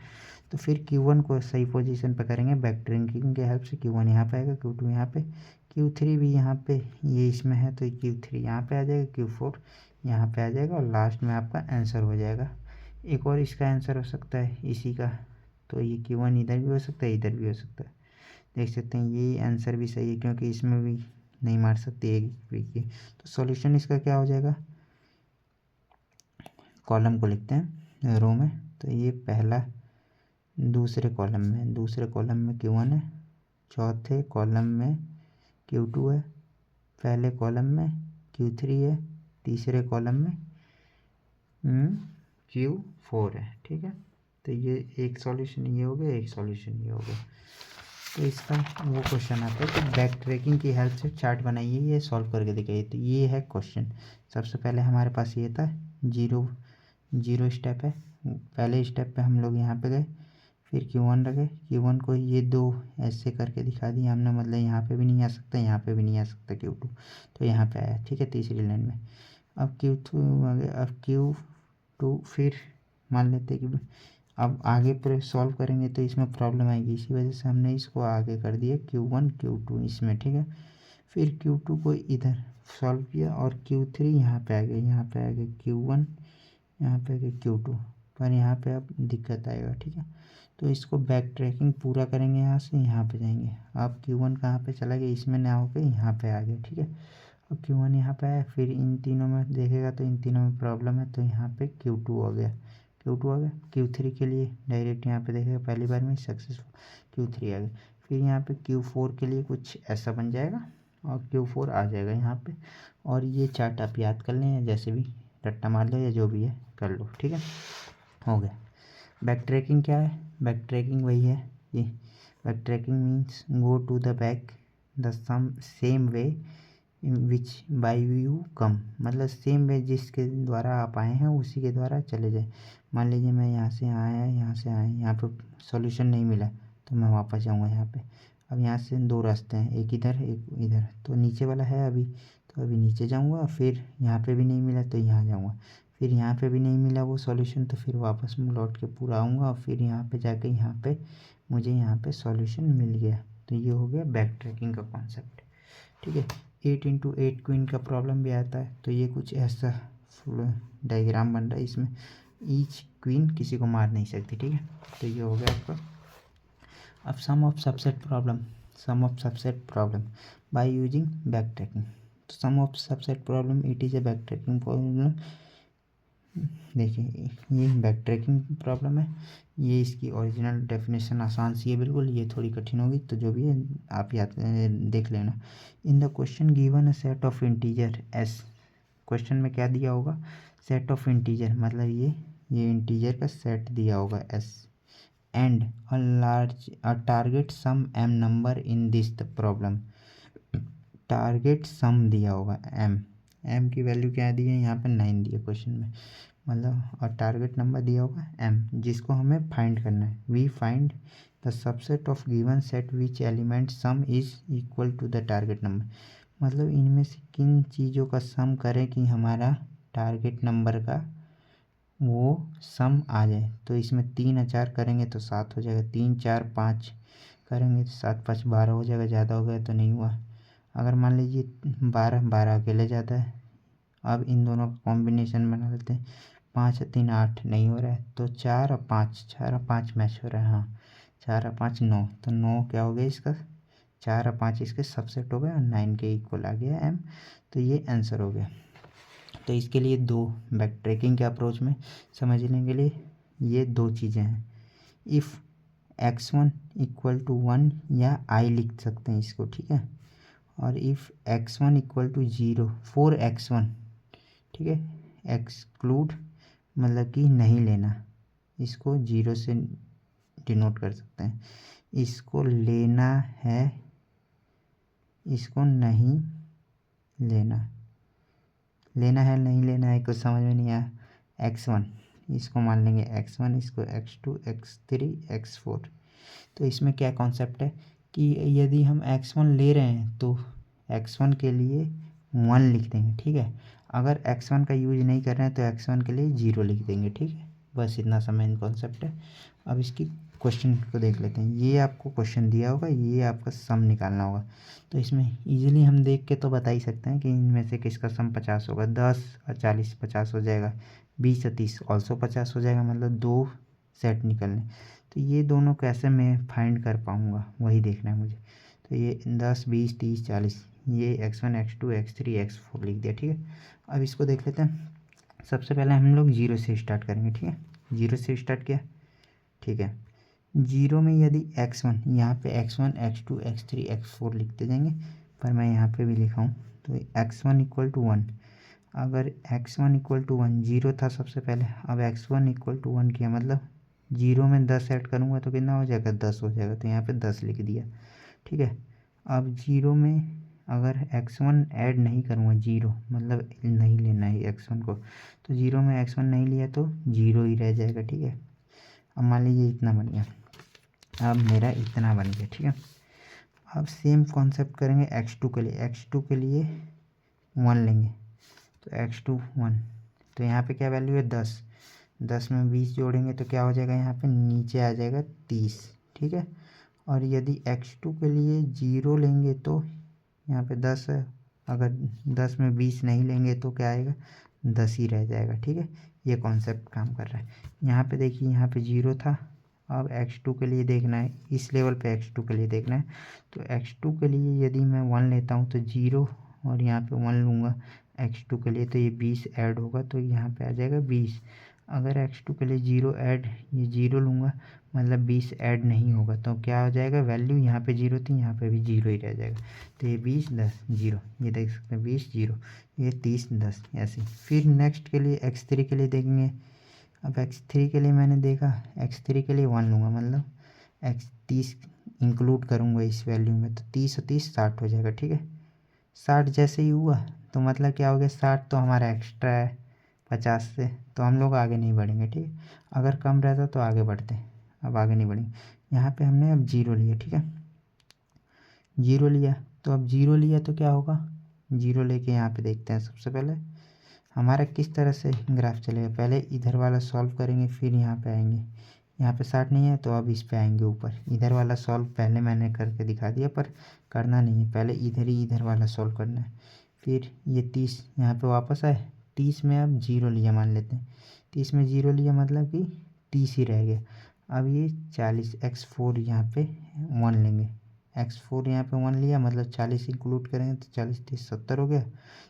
तो फिर Q1 को सही पोजीशन पे करेंगे बैक ट्रैकिंग के हेल्प से। Q1 यहाँ पे आएगा, Q2 यहाँ पे, Q3 भी यहाँ पे, ये इसमें है तो Q3 यहाँ पे आ जाएगा, Q4 यहाँ पे आ जाएगा और लास्ट में आपका आंसर हो जाएगा। एक और इसका आंसर हो सकता है इसी का, तो ये Q1 इधर भी हो सकता है, इधर भी हो सकता है। देख सकते हैं ये आंसर भी सही है क्योंकि इसमें भी नहीं मार सकते एक की। तो सॉल्यूशन इसका क्या हो जाएगा, कॉलम को लिखते हैं रो में, तो ये पहला दूसरे कॉलम में Q1 है, चौथे कॉलम में Q2 है, पहले कॉलम में Q3 है, तीसरे कॉलम में Q4 है, ठीक है। तो ये एक सॉल्यूशन ये हो गया, एक सॉल्यूशन ये हो गया। तो इसका वो क्वेश्चन आता है कि बैक ट्रैकिंग की हेल्प से चार्ट बनाइए, ये सॉल्व करके दिखाइए। तो ये है क्वेश्चन। सबसे पहले हमारे पास ये था जीरो स्टेप है, पहले स्टेप पे हम लोग यहाँ पे गए, फिर Q1 रखे, Q1 को ये दो ऐसे करके दिखा दिया हमने, मतलब यहाँ पे भी नहीं आ सकता, यहाँ पे भी नहीं आ सकता Q2, तो यहाँ पे आया, ठीक है, तीसरी लाइन में। अब Q2 आ गया, अब Q2 फिर मान लेते कि अब आगे पर सॉल्व करेंगे तो इसमें प्रॉब्लम आएगी, इसी वजह से हमने इसको आगे कर दिया Q1 Q2 इसमें, ठीक है। फिर Q2 को इधर सॉल्व किया और Q3 यहाँ पे आ गया, Q1 यहाँ पे आ गया Q2, पर यहाँ पे अब दिक्कत आएगा, ठीक है। तो इसको बैक ट्रैकिंग पूरा करेंगे, यहाँ से यहाँ पे जाएंगे। अब Q1 कहाँ पे चला गया, इसमें ना होकर यहाँ पे आ गया, ठीक है। अब Q1 यहाँ पे आया, फिर इन तीनों में देखेगा तो इन तीनों में प्रॉब्लम है, तो यहाँ पे Q2 हो गया, Q2 आ गया। Q3 के लिए डायरेक्ट यहाँ पे देखेगा पहली बार में सक्सेसफुल, Q3 आ गया। फिर यहाँ पे Q4 के लिए कुछ ऐसा बन जाएगा और Q4 आ जाएगा यहाँ पे। और ये चार्ट आप याद कर लें, जैसे भी रट्टा मार लो या जो भी है कर लो, ठीक है, हो गया। बैक ट्रैकिंग क्या है, बैक ट्रैकिंग वही है ये, back tracking means go to the back the same way which by you come, मतलब सेम वे जिसके द्वारा आप आए हैं उसी के द्वारा चले जाए। मान लीजिए मैं यहाँ से आया, यहाँ पे सॉल्यूशन नहीं मिला तो मैं वापस जाऊँगा यहाँ पे। अब यहाँ से दो रास्ते हैं, एक इधर एक इधर, तो नीचे वाला है अभी, तो अभी नीचे जाऊँगा, फिर यहाँ पे भी नहीं मिला तो यहाँ जाऊँगा, फिर यहाँ पे भी नहीं मिला वो सॉल्यूशन तो फिर वापस मैं लौट के पूरा आऊँगा और फिर यहाँ पे जाके यहाँ पे मुझे यहाँ पे सॉल्यूशन मिल गया। तो ये हो गया बैक ट्रैकिंग का कॉन्सेप्ट, ठीक है। 8x8 क्वीन का प्रॉब्लम भी आता है, तो ये कुछ ऐसा डायग्राम बन रहा है, इसमें ईच क्वीन किसी को मार नहीं सकती, ठीक है। तो ये हो गया आपका। अब sum of subset problem by using back tracking. तो sum of subset problem it is a backtracking problem. देखिए ये बैक ट्रैकिंग प्रॉब्लम है, ये इसकी ओरिजिनल डेफिनेशन आसान सी है बिल्कुल, ये थोड़ी कठिन होगी तो जो भी है आप याद देख लेना। In the question given a set of integer S, question में क्या दिया होगा, सेट ऑफ इंटीजर, मतलब ये इंटीजर का सेट दिया होगा S, and a target sum M number in this the problem, target sum दिया होगा एम की वैल्यू क्या दी है, यहाँ पे 9 दी है क्वेश्चन में, मतलब और टारगेट नंबर दिया होगा एम, जिसको हमें फाइंड करना है। We find the subset of given set which element sum is equal to the target number, मतलब इनमें से किन चीज़ों का सम करें कि हमारा टारगेट नंबर का वो सम आ जाए। तो इसमें 3 और 4 करेंगे तो 7 हो जाएगा, 3 4 5 करेंगे तो 7 5 12 हो जाएगा, ज़्यादा हो गया तो नहीं हुआ। अगर मान लीजिए 12 अकेले जाता है, अब इन दोनों का कॉम्बिनेशन बना लेते हैं, 5 और 3 8 नहीं हो रहा है, तो 4 और 5 मैच हो रहा है, हाँ 4 और 5 9, तो 9 क्या हो गया इसका, 4 और 5 इसके सबसेट हो गए और 9 के इक्वल आ गया एम, तो ये आंसर हो गया। तो इसके लिए दो बैक ट्रैकिंग के अप्रोच में समझने के लिए ये दो चीज़ें हैं, इफ़ x1 इक्वल टू 1 या i लिख सकते हैं इसको, ठीक है, और if x1 equal to 0 for x1, ठीक है, एक्सक्लूड मतलब कि नहीं लेना, इसको 0 से डिनोट कर सकते हैं, इसको लेना है इसको नहीं लेना, लेना है नहीं लेना है कुछ समझ में नहीं आया। x1 इसको मान लेंगे x1, इसको x2, x3, x4। तो इसमें क्या कॉन्सेप्ट है कि यदि हम x1 ले रहे हैं तो x1 के लिए 1 लिख देंगे, ठीक है। अगर x1 का यूज नहीं कर रहे हैं तो x1 के लिए 0 लिख देंगे, ठीक है। बस इतना सा मेन कॉन्सेप्ट है। अब इसकी क्वेश्चन को देख लेते हैं। ये आपको क्वेश्चन दिया होगा, ये आपका सम निकालना होगा। तो इसमें इजीली हम देख के तो बता ही सकते हैं कि इनमें से किसका सम 50 होगा। 10 और 40 50 हो जाएगा, 20 और 30 ऑल्सो 50 हो जाएगा, मतलब 2 सेट निकलने। तो ये दोनों कैसे मैं फाइंड कर पाऊँगा वही देखना है मुझे। तो ये 10 20 30 40, ये x1 x2 x3 x4 लिख दिया, ठीक है। अब इसको देख लेते हैं। सबसे पहले हम लोग 0 से स्टार्ट करेंगे, ठीक है। 0 से स्टार्ट किया, ठीक है। 0 में यदि x1, यहाँ पे x1 x2 x3 x4 लिखते जाएंगे, पर मैं यहाँ पे भी लिखा हूँ। तो x1 इक्वल टू 1, अगर x1 इक्वल टू 1, 0 था सबसे पहले, अब x1 इक्वल टू 1 किया, मतलब 0 में 10 ऐड करूँगा तो कितना हो जाएगा, 10 हो जाएगा। तो यहाँ पे 10 लिख दिया, ठीक है। अब 0 में अगर x1 ऐड नहीं करूँगा, 0 मतलब नहीं लेना है x1 को, तो 0 में x1 नहीं लिया तो 0 ही रह जाएगा, ठीक है। अब मान लीजिए इतना बन गया, अब मेरा इतना बन गया, ठीक है। अब सेम कॉन्सेप्ट करेंगे x2 के लिए। x2 के लिए 1 लेंगे, तो x2 1, तो यहाँ पे क्या वैल्यू है 10, 10 में 20 जोड़ेंगे तो क्या हो जाएगा, यहाँ पे नीचे आ जाएगा 30, ठीक है। और यदि x2 के लिए 0 लेंगे तो यहाँ पे 10 है, अगर 10 में 20 नहीं लेंगे तो क्या आएगा, 10 ही रह जाएगा, ठीक है। ये कॉन्सेप्ट काम कर रहा है। यहाँ पे देखिए, यहाँ पे 0 था, अब x2 के लिए देखना है, इस लेवल पे x2 के लिए देखना है। तो x2 के लिए यदि मैं 1 लेता हूँ तो 0 और यहाँ पे 1 लूँगा x2 के लिए, तो ये 20 ऐड होगा, तो यहाँ पे आ जाएगा 20। अगर x2 के लिए 0 ऐड, ये 0 लूँगा, मतलब 20 ऐड नहीं होगा, तो क्या हो जाएगा, वैल्यू यहाँ पे 0 थी, यहाँ पे भी 0 ही रह जाएगा। तो ये 20 10 0, ये देख सकते हैं 20 0, ये 30 10 ऐसे। फिर नेक्स्ट के लिए x3 के लिए देखेंगे। अब x3 के लिए मैंने देखा, x3 के लिए 1 लूँगा, मतलब x 30 इंक्लूड करूँगा इस वैल्यू में, तो 30 और 30 60 हो जाएगा, ठीक है। 60 जैसे ही हुआ तो मतलब क्या हो गया, 60 तो हमारा एक्स्ट्रा है 50 से, तो हम लोग आगे नहीं बढ़ेंगे, ठीक है। अगर कम रहता तो आगे बढ़ते, अब आगे नहीं बढ़ेंगे। यहाँ पे हमने अब 0 लिया, ठीक है। 0 लिया, तो अब 0 लिया तो क्या होगा, 0 लेके यहाँ पे देखते हैं। सबसे पहले हमारा किस तरह से ग्राफ चलेगा, पहले इधर वाला सॉल्व करेंगे, फिर यहाँ पे आएंगे। यहाँ पे 60 नहीं है तो अब इस पे आएंगे ऊपर। इधर वाला सॉल्व पहले मैंने करके दिखा दिया, पर करना नहीं है, पहले इधर वाला सॉल्व करना है। फिर ये 30 यहाँ पे वापस आए, 30 में अब 0 लिया मान लेते हैं, 30 में 0 लिया मतलब कि 30 ही रह गया। अब ये 40 x4 यहाँ पे 1 लेंगे, x4 यहाँ पे 1 लिया, मतलब 40 इंक्लूड करेंगे तो 40 30 70 हो गया,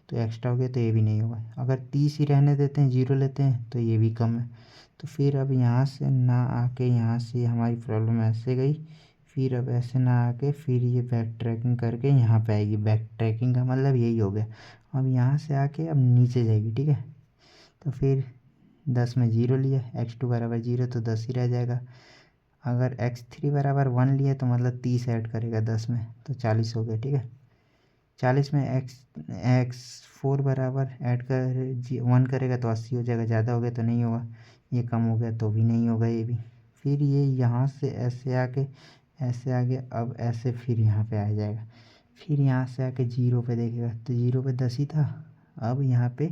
तो एक्स्ट्रा हो गया, तो ये भी नहीं होगा। अगर 30 ही रहने देते हैं, 0 लेते हैं, तो ये भी कम है। तो फिर अब यहाँ से ना आके, यहाँ से हमारी प्रॉब्लम ऐसे गई, फिर अब ऐसे ना आके, फिर ये बैक ट्रैकिंग करके यहाँ पे आएगी। बैक ट्रैकिंग का मतलब यही हो गया। अब यहाँ से आके अब नीचे जाएगी, ठीक है। तो फिर 10 में 0 लिया, x2 बराबर 0, तो 10 ही रह जाएगा। अगर x3 बराबर 1 लिया तो मतलब 30 ऐड करेगा 10 में, तो 40 हो गया, ठीक है। 40 में x4 बराबर ऐड कर 1 करेगा तो 80 हो जाएगा, ज़्यादा हो गया तो नहीं होगा, ये कम हो गया तो भी नहीं होगा ये भी। फिर ये यहाँ से ऐसे आके ऐसे आगे, अब ऐसे फिर यहाँ पे आ जाएगा। फिर यहाँ से आके 0 पे देखेगा, तो 0 पे 10 ही था। अब यहाँ पे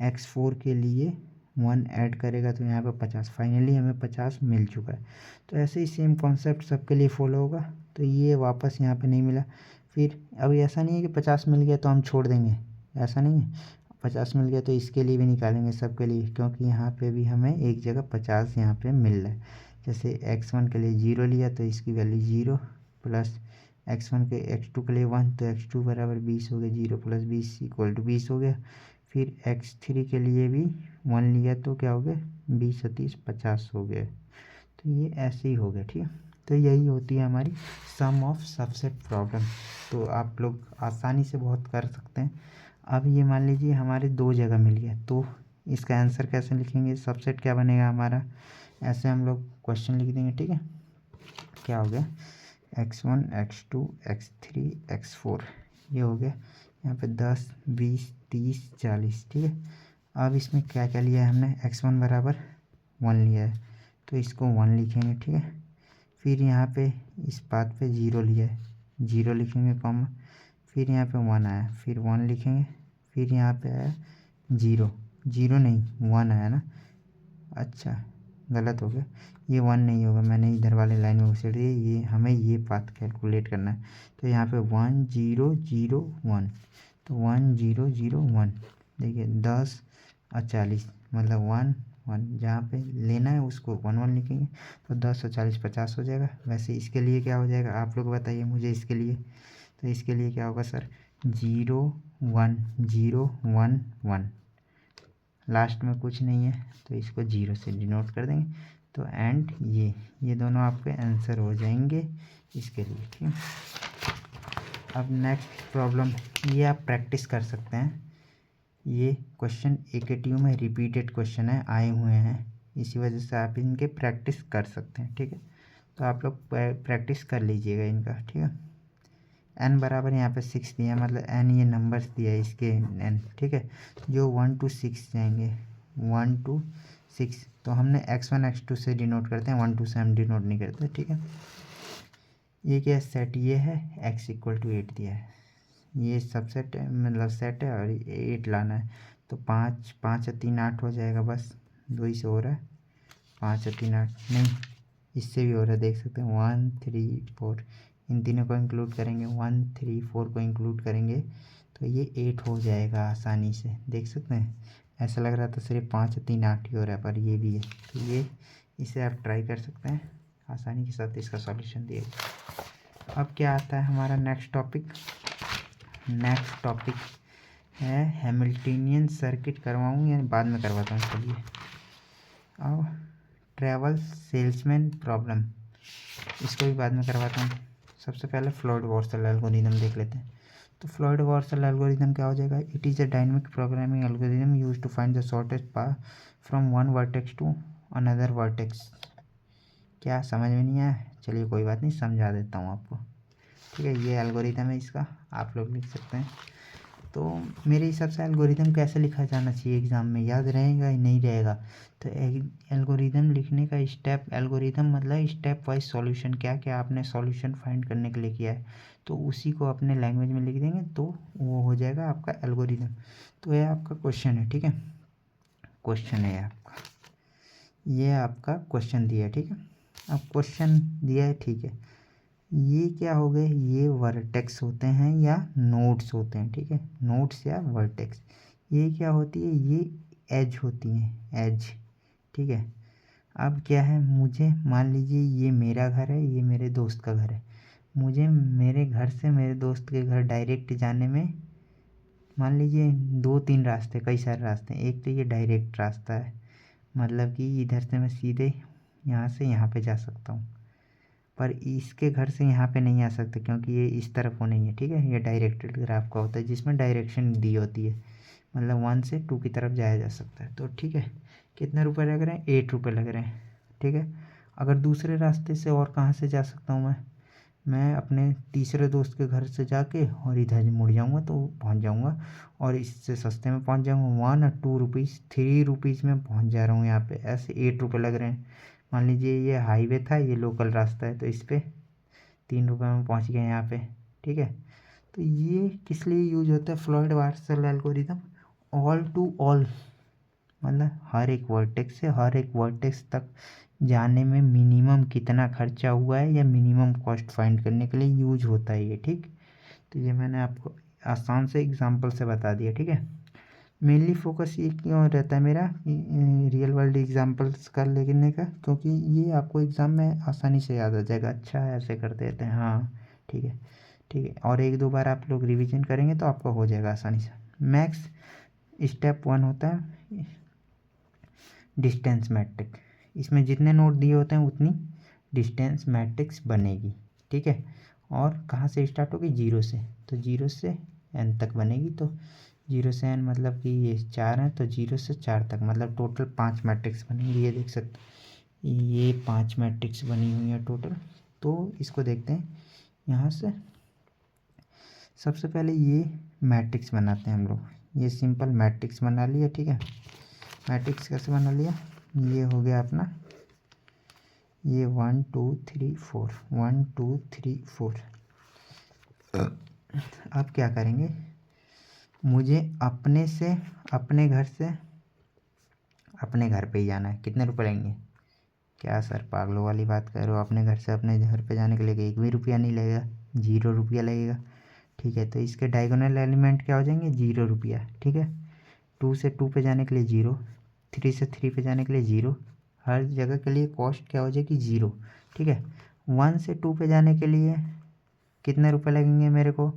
x4 के लिए 1 ऐड करेगा तो यहाँ पे 50, फाइनली हमें 50 मिल चुका है। तो ऐसे ही सेम कॉन्सेप्ट सबके लिए फॉलो होगा। तो ये वापस यहाँ पे नहीं मिला। फिर अब ऐसा नहीं है कि 50 मिल गया तो हम छोड़ देंगे, ऐसा नहीं है। 50 मिल गया तो इसके लिए भी निकालेंगे, सबके लिए, क्योंकि यहाँ पे भी हमें एक जगह 50 यहाँ पे मिल रहा है। जैसे x1 के लिए 0 लिया तो इसकी वैल्यू 0, प्लस x2 के लिए 1, तो x2 बराबर 20 हो गया, 0 प्लस 20 इक्वल टू 20 हो गया। फिर x3 के लिए भी 1 लिया तो क्या हो गया, 20 और 30 50 हो गया। तो ये ऐसे ही हो गया, ठीक है। तो यही होती है हमारी सम ऑफ सबसेट प्रॉब्लम। तो आप लोग आसानी से बहुत कर सकते हैं। अब ये मान लीजिए हमारे 2 जगह मिल गया, तो इसका आंसर कैसे लिखेंगे, सबसेट क्या बनेगा हमारा, ऐसे हम लोग क्वेश्चन लिख देंगे, ठीक है। क्या हो गया, x1 x2 x3 x4, ये हो गया। यहाँ पे 10 20 30 40, ठीक है। अब इसमें क्या क्या लिया है हमने, x1 बराबर 1 लिया है, तो इसको 1 लिखेंगे, ठीक है। फिर यहाँ पे इस बात पे 0 लिया है, 0 लिखेंगे कॉमा, फिर यहाँ पे 1 आया, फिर 1 लिखेंगे, फिर यहाँ पे आया 0, 0 नहीं 1 आया ना, अच्छा गलत हो गया, ये 1 नहीं होगा, मैंने इधर वाले लाइन में घुसेड़ दिया, ये हमें ये पाथ कैलकुलेट करना है। तो यहाँ पे 1 0 0 1, तो 1 0 0 1, देखिए 10 और 40 मतलब 1 1, जहाँ पे लेना है उसको 1 1 लिखेंगे, तो 10 और 40 50 हो जाएगा। वैसे इसके लिए क्या हो जाएगा आप लोग बताइए मुझे इसके लिए, तो इसके लिए क्या होगा सर, 0 1 0 1 1, लास्ट में कुछ नहीं है तो इसको 0 से डिनोट कर देंगे, तो एंड ये दोनों आपके आंसर हो जाएंगे इसके लिए, ठीक है। अब नेक्स्ट प्रॉब्लम, ये आप प्रैक्टिस कर सकते हैं, ये क्वेश्चन AKTU में रिपीटेड क्वेश्चन है, आए हुए हैं, इसी वजह से आप इनके प्रैक्टिस कर सकते हैं, ठीक है। तो आप लोग प्रैक्टिस कर लीजिएगा इनका, ठीक है। n बराबर यहाँ पे 6 दिया है, मतलब n ये नंबर्स दिया है इसके n, ठीक है, जो 1 to 6 जाएंगे, 1 to 6, तो हमने x1 x2 से डिनोट करते हैं, 1 2 से हम डिनोट नहीं करते, ठीक है। ये क्या सेट, ये है x = 8 दिया है, ये सबसेट है, मतलब सेट है, और 8 लाना है, तो 5 5 और 3 8 हो जाएगा, बस 2 ही से हो रहा है, 5 और 3 8 नहीं, इससे भी हो रहा है, देख सकते हैं 1 3 4, इन तीनों को इंक्लूड करेंगे, 1 3 4 को इंक्लूड करेंगे, तो ये 8 हो जाएगा आसानी से, देख सकते हैं। ऐसा लग रहा था सिर्फ 5 और 3 8 ही हो रहा है, पर ये भी है, तो ये इसे आप ट्राई कर सकते हैं, आसानी के साथ इसका सॉल्यूशन दिएगा। अब क्या आता है हमारा नेक्स्ट टॉपिक है हैमिल्टनियन सर्किट, करवाऊँ या बाद में करवाता हूँ, चलिए। अब ट्रैवल सेल्समैन प्रॉब्लम, इसको भी बाद में करवाता हूँ, सबसे पहले फ्लोयड-वॉर्सल एल्गोरिथम देख लेते हैं। तो फ्लोयड-वॉर्सल एल्गोरिथम क्या हो जाएगा, it is a dynamic programming algorithm used to find the shortest path from one vertex to another vertex. क्या समझ में नहीं आया, चलिए कोई बात नहीं, समझा देता हूँ आपको, ठीक है। ये एल्गोरिथम है इसका, आप लोग लिख सकते हैं। तो मेरे हिसाब से एल्गोरिथम कैसे लिखा जाना चाहिए एग्ज़ाम में, याद रहेगा या नहीं रहेगा, तो एल्गोरिथम लिखने का स्टेप, एल्गोरिथम मतलब स्टेप वाइज सॉल्यूशन, क्या क्या आपने सॉल्यूशन फाइंड करने के लिए किया है, तो उसी को अपने लैंग्वेज में लिख देंगे, तो वो हो जाएगा आपका एल्गोरिथम। तो ये आपका क्वेश्चन है, ठीक है, क्वेश्चन है आपका, ये आपका क्वेश्चन दिया है, ठीक है। अब क्वेश्चन दिया है, ठीक है, ये क्या हो गए, ये वर्टेक्स होते हैं या नोड्स होते हैं, ठीक है, नोड्स या वर्टेक्स। ये क्या होती है, ये एज होती हैं, एज, ठीक है। अब क्या है, मुझे मान लीजिए ये मेरा घर है, ये मेरे दोस्त का घर है, मुझे मेरे घर से मेरे दोस्त के घर डायरेक्ट जाने में मान लीजिए 2 3 रास्ते, कई सारे रास्ते हैं। एक तो ये डायरेक्ट रास्ता है, मतलब कि इधर से मैं सीधे यहाँ से यहाँ पे जा सकता हूँ, पर इसके घर से यहाँ पे नहीं आ सकते क्योंकि ये इस तरफ को नहीं है, ठीक है। ये डायरेक्टेड ग्राफ का होता है जिसमें डायरेक्शन दी होती है, मतलब 1 से 2 की तरफ जाया जा सकता है, तो ठीक है। कितने रुपए लग रहे हैं, 8 रुपये लग रहे हैं, ठीक है। अगर दूसरे रास्ते से और कहाँ से जा सकता हूँ मैं अपने तीसरे दोस्त के घर से जाके और इधर मुड़ जाऊँगा तो पहुँच जाऊँगा, और इससे सस्ते में पहुँच जाऊँगा, 1 और 2 रुपीज़ 3 रुपीज़ में पहुँच जा रहा हूँ यहाँ पे, ऐसे 8 रुपये लग रहे हैं। मान लीजिए ये हाईवे था, ये लोकल रास्ता है, तो इस पर 3 रुपये में पहुँच गए यहाँ पे, ठीक है। तो ये किस लिए यूज होता है फ्लोयड-वॉर्सल एल्गोरिथम, ऑल टू ऑल, मतलब हर एक वर्टेक्स से हर एक वर्टेक्स तक जाने में मिनिमम कितना खर्चा हुआ है या मिनिमम कॉस्ट फाइंड करने के लिए यूज होता है ये, ठीक। तो ये मैंने आपको आसान से एग्जांपल से बता दिया, ठीक है। मेनली फोकस ये क्यों रहता है मेरा रियल वर्ल्ड एग्जांपल्स का लेने का, क्योंकि ये आपको एग्ज़ाम में आसानी से याद आ जाएगा, अच्छा है ऐसे कर देते हैं, हाँ ठीक है, ठीक है। और 1 2 बार आप लोग रिवीजन करेंगे तो आपका हो जाएगा आसानी से। मैक्स स्टेप 1 होता है डिस्टेंस मैट्रिक, इसमें जितने नोट दिए होते हैं उतनी डिस्टेंस मैट्रिक्स बनेगी, ठीक है। और कहाँ से स्टार्ट होगी, 0 से, तो 0 से n तक बनेगी, तो 0 से n मतलब कि ये 4 है, तो 0 से 4 तक मतलब टोटल 5 मैट्रिक्स बनेंगी, ये देख सकते हैं, ये 5 मैट्रिक्स बनी हुई है टोटल। तो इसको देखते हैं यहाँ से, सबसे पहले ये मैट्रिक्स बनाते हैं हम लोग, ये सिंपल मैट्रिक्स बना लिया, ठीक है। मैट्रिक्स कैसे बना लिया, ये हो गया अपना, ये 1 2 3 4 1 2 3 4। अब क्या करेंगे, मुझे अपने से अपने घर से अपने घर पे ही जाना है। कितने रुपए लेंगे, क्या सर पागलों वाली बात कर रहे हो, अपने घर से अपने घर पे जाने के लिए एक भी रुपया नहीं लगेगा, 0 रुपया लगेगा, ठीक है। तो इसके डायगोनल एलिमेंट क्या हो जाएंगे, 0 रुपया, ठीक है। 2 से 2 पे जाने के लिए 0, 3 से 3 पे जाने के लिए 0, हर जगह के लिए कॉस्ट क्या हो जाएगी 0, ठीक है। 1 से 2 पे जाने के लिए कितने रुपए लगेंगे मेरे को,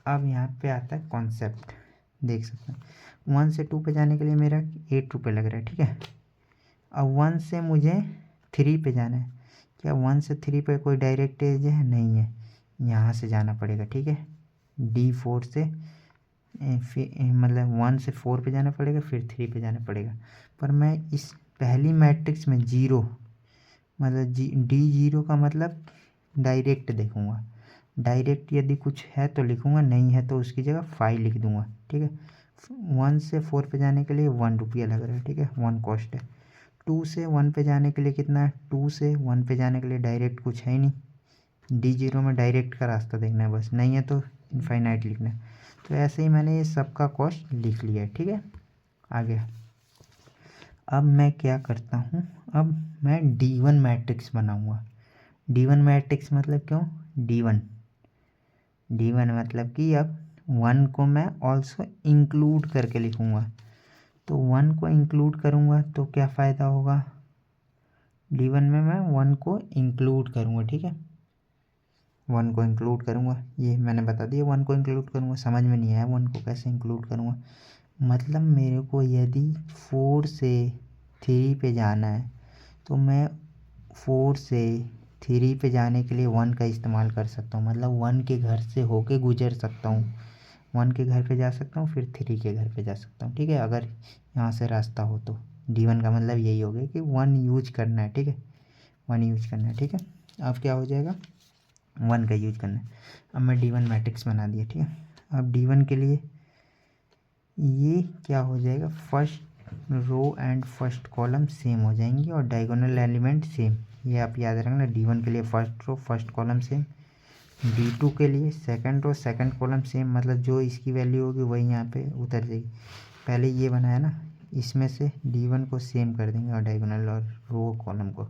अब यहाँ पे आता है कॉन्सेप्ट, देख सकते हैं 1 से 2 पे जाने के लिए मेरा 8 रुपये लग रहा है, ठीक है। अब 1 से मुझे 3 पे जाना है, क्या 1 से 3 पे कोई डायरेक्ट एज है, नहीं है, यहाँ से जाना पड़ेगा, ठीक है। D4 से फिर मतलब 1 से 4 पे जाना पड़ेगा, फिर 3 पे जाना पड़ेगा। पर मैं इस पहली मैट्रिक्स में 0 मतलब D0 का मतलब डायरेक्ट देखूँगा, डायरेक्ट यदि कुछ है तो लिखूँगा, नहीं है तो उसकी जगह 5 लिख दूँगा, ठीक है। 1 से 4 पे जाने के लिए 1 रुपया लग रहा है, ठीक है, 1 कॉस्ट है। 2 से 1 पे जाने के लिए कितना है, 2 से 1 पे जाने के लिए डायरेक्ट कुछ है ही नहीं, D0 में डायरेक्ट का रास्ता देखना है बस, नहीं है तो इनफाइनाइट लिखना है। तो ऐसे ही मैंने ये सबका कॉस्ट लिख लिया है, ठीक है। आगे अब मैं क्या करता हूँ, अब मैं D1 मैट्रिक्स बनाऊँगा। D1 मैट्रिक्स मतलब क्यों, D1 मतलब कि अब 1 को मैं ऑल्सो इंक्लूड करके लिखूँगा। तो 1 को इंक्लूड करूँगा तो क्या फ़ायदा होगा, D1 में मैं 1 को इंक्लूड करूँगा, ठीक है। 1 को इंक्लूड करूँगा, ये मैंने बता दिया 1 को इंक्लूड करूँगा। समझ में नहीं आया 1 को कैसे इंक्लूड करूँगा, मतलब मेरे को यदि 4 से 3 पे जाना है तो मैं 4 से 3 पे जाने के लिए 1 का इस्तेमाल कर सकता हूँ, मतलब 1 के घर से होके गुजर सकता हूँ, 1 के घर पे जा सकता हूँ, फिर 3 के घर पे जा सकता हूँ, ठीक है। अगर यहाँ से रास्ता हो तो D1 का मतलब यही हो गया कि 1 यूज करना है, ठीक है, 1 यूज करना है, ठीक है। अब क्या हो जाएगा, 1 का यूज करना है। अब मैं D1 मैट्रिक्स बना दिया, ठीक है। अब D1 के लिए ये क्या हो जाएगा, first row and first column same हो जाएंगी और डायगोनल एलिमेंट सेम, ये आप याद रखना। D1 के लिए first row first column same, D2 के लिए second row second column same, मतलब जो इसकी वैल्यू होगी वही यहाँ पे उतर जाएगी। पहले ये बनाया ना, इसमें से D1 को सेम कर देंगे और डायगोनल और रो कॉलम को,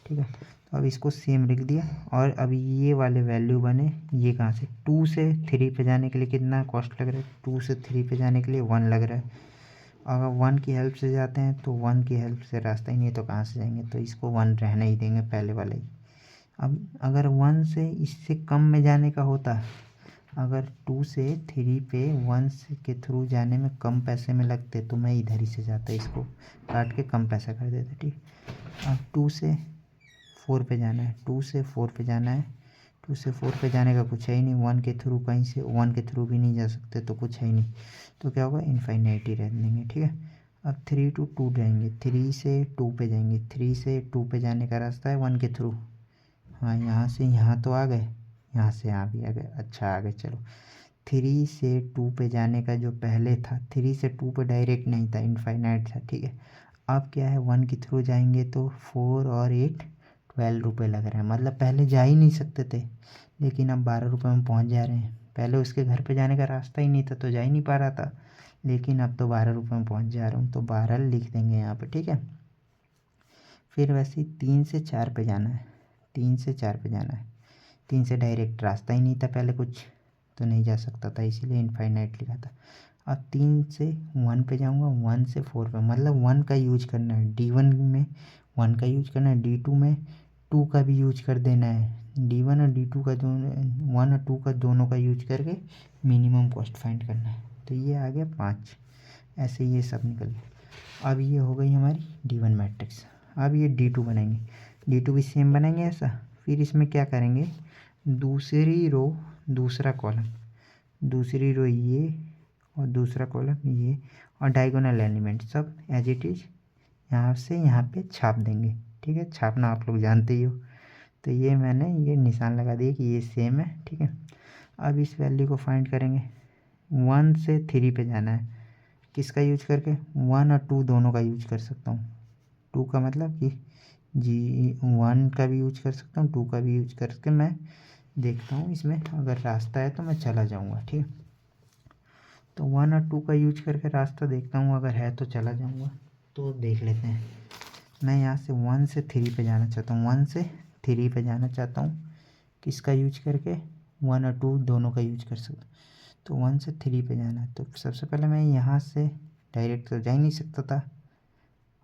ठीक है। तो अब इसको सेम लिख दिया और अब ये वाले वैल्यू बने, ये कहाँ से, 2 से 3 पे जाने के लिए कितना कॉस्ट लग रहा है, 2 से 3 पे जाने के लिए 1 लग रहा है। अगर 1 की हेल्प से जाते हैं तो 1 की हेल्प से रास्ता ही नहीं है तो कहाँ से जाएंगे, तो इसको 1 रहने ही देंगे पहले वाला ही। अब अगर 1 से इससे कम में जाने का होता, अगर 2 से 3 पे 1 के थ्रू जाने में कम पैसे में लगते तो मैं इधर ही से जाता, इसको काट के कम पैसा कर देता, ठीक। अब 2 से 4 पे जाना है, 2 से 4 पे जाना है, 2 से 4 पे जाने का कुछ है ही नहीं, 1 के थ्रू कहीं से 1 के थ्रू भी नहीं जा सकते तो कुछ है ही नहीं, तो क्या होगा इनफाइनाइट ही रह देंगे, ठीक है। अब 3 to 2 जाएंगे, 3 से 2 पे जाएंगे, 3 से 2 पे जाने का रास्ता है 1 के थ्रू, हाँ यहाँ से यहाँ तो आ गए, यहाँ से यहाँ भी आ गए, अच्छा आ गए, चलो। 3 से 2 पे जाने का जो पहले था, 3 से 2 पे डायरेक्ट नहीं था, इनफाइनाइट था, ठीक है। अब क्या है 1 के थ्रू जाएंगे तो 4 और 8 12 रुपये लग रहे हैं, मतलब पहले जा ही नहीं सकते थे लेकिन अब 12 रुपये में पहुँच जा रहे हैं। पहले उसके घर पे जाने का रास्ता ही नहीं था तो जा ही नहीं पा रहा था, लेकिन अब तो 12 रुपये में पहुँच जा रहा हूँ, तो 12 लिख देंगे यहाँ पे, ठीक है। फिर वैसे ही 3 से 4 पे जाना है, 3 से 4 पे जाना है, 3 से डायरेक्ट रास्ता ही नहीं था पहले कुछ, तो नहीं जा सकता था, इसीलिए इनफाइनाइट लिखा था। अब 3 से 1 पे जाऊँगा, 1 से 4 पे, मतलब 1 का यूज करना है, D1 में 1 का यूज करना है, D2 में 2 का भी यूज कर देना है, D1 और D2 का दोनों 1 और 2 का दोनों का यूज करके मिनिमम कॉस्ट फाइंड करना है। तो ये आ गया 5, ऐसे ये सब निकल गया। अब ये हो गई हमारी D1 मैट्रिक्स। अब ये D2 बनाएंगे, D2 भी सेम बनाएंगे ऐसा। फिर इसमें क्या करेंगे, दूसरी रो दूसरा कॉलम, दूसरी रो ये और दूसरा कॉलम ये, और डायगोनल एलिमेंट सब एज इट इज़ यहाँ से यहाँ पे छाप देंगे, ठीक है। छापना आप लोग जानते ही हो, तो ये मैंने ये निशान लगा दिया कि ये सेम है, ठीक है। अब इस वैल्यू को फाइंड करेंगे, 1 से 3 पे जाना है, किसका यूज करके, 1 और 2 दोनों का यूज कर सकता हूँ। 2 का मतलब कि जी 1 का भी यूज कर सकता हूँ, 2 का भी यूज करके मैं देखता हूँ इसमें अगर रास्ता है तो मैं चला जाऊँगा। ठीक, तो 1 और 2 का यूज करके रास्ता देखता हूँ, अगर है तो चला जाऊँगा। तो देख लेते हैं, मैं यहाँ से 1 से 3 पे जाना चाहता हूँ, 1 से 3 पे जाना चाहता हूँ, किसका यूज करके, 1 और 2 दोनों का यूज कर सकता हूँ। तो 1 से 3 पे जाना है, तो सबसे पहले मैं यहाँ से डायरेक्ट तो जा ही नहीं सकता था,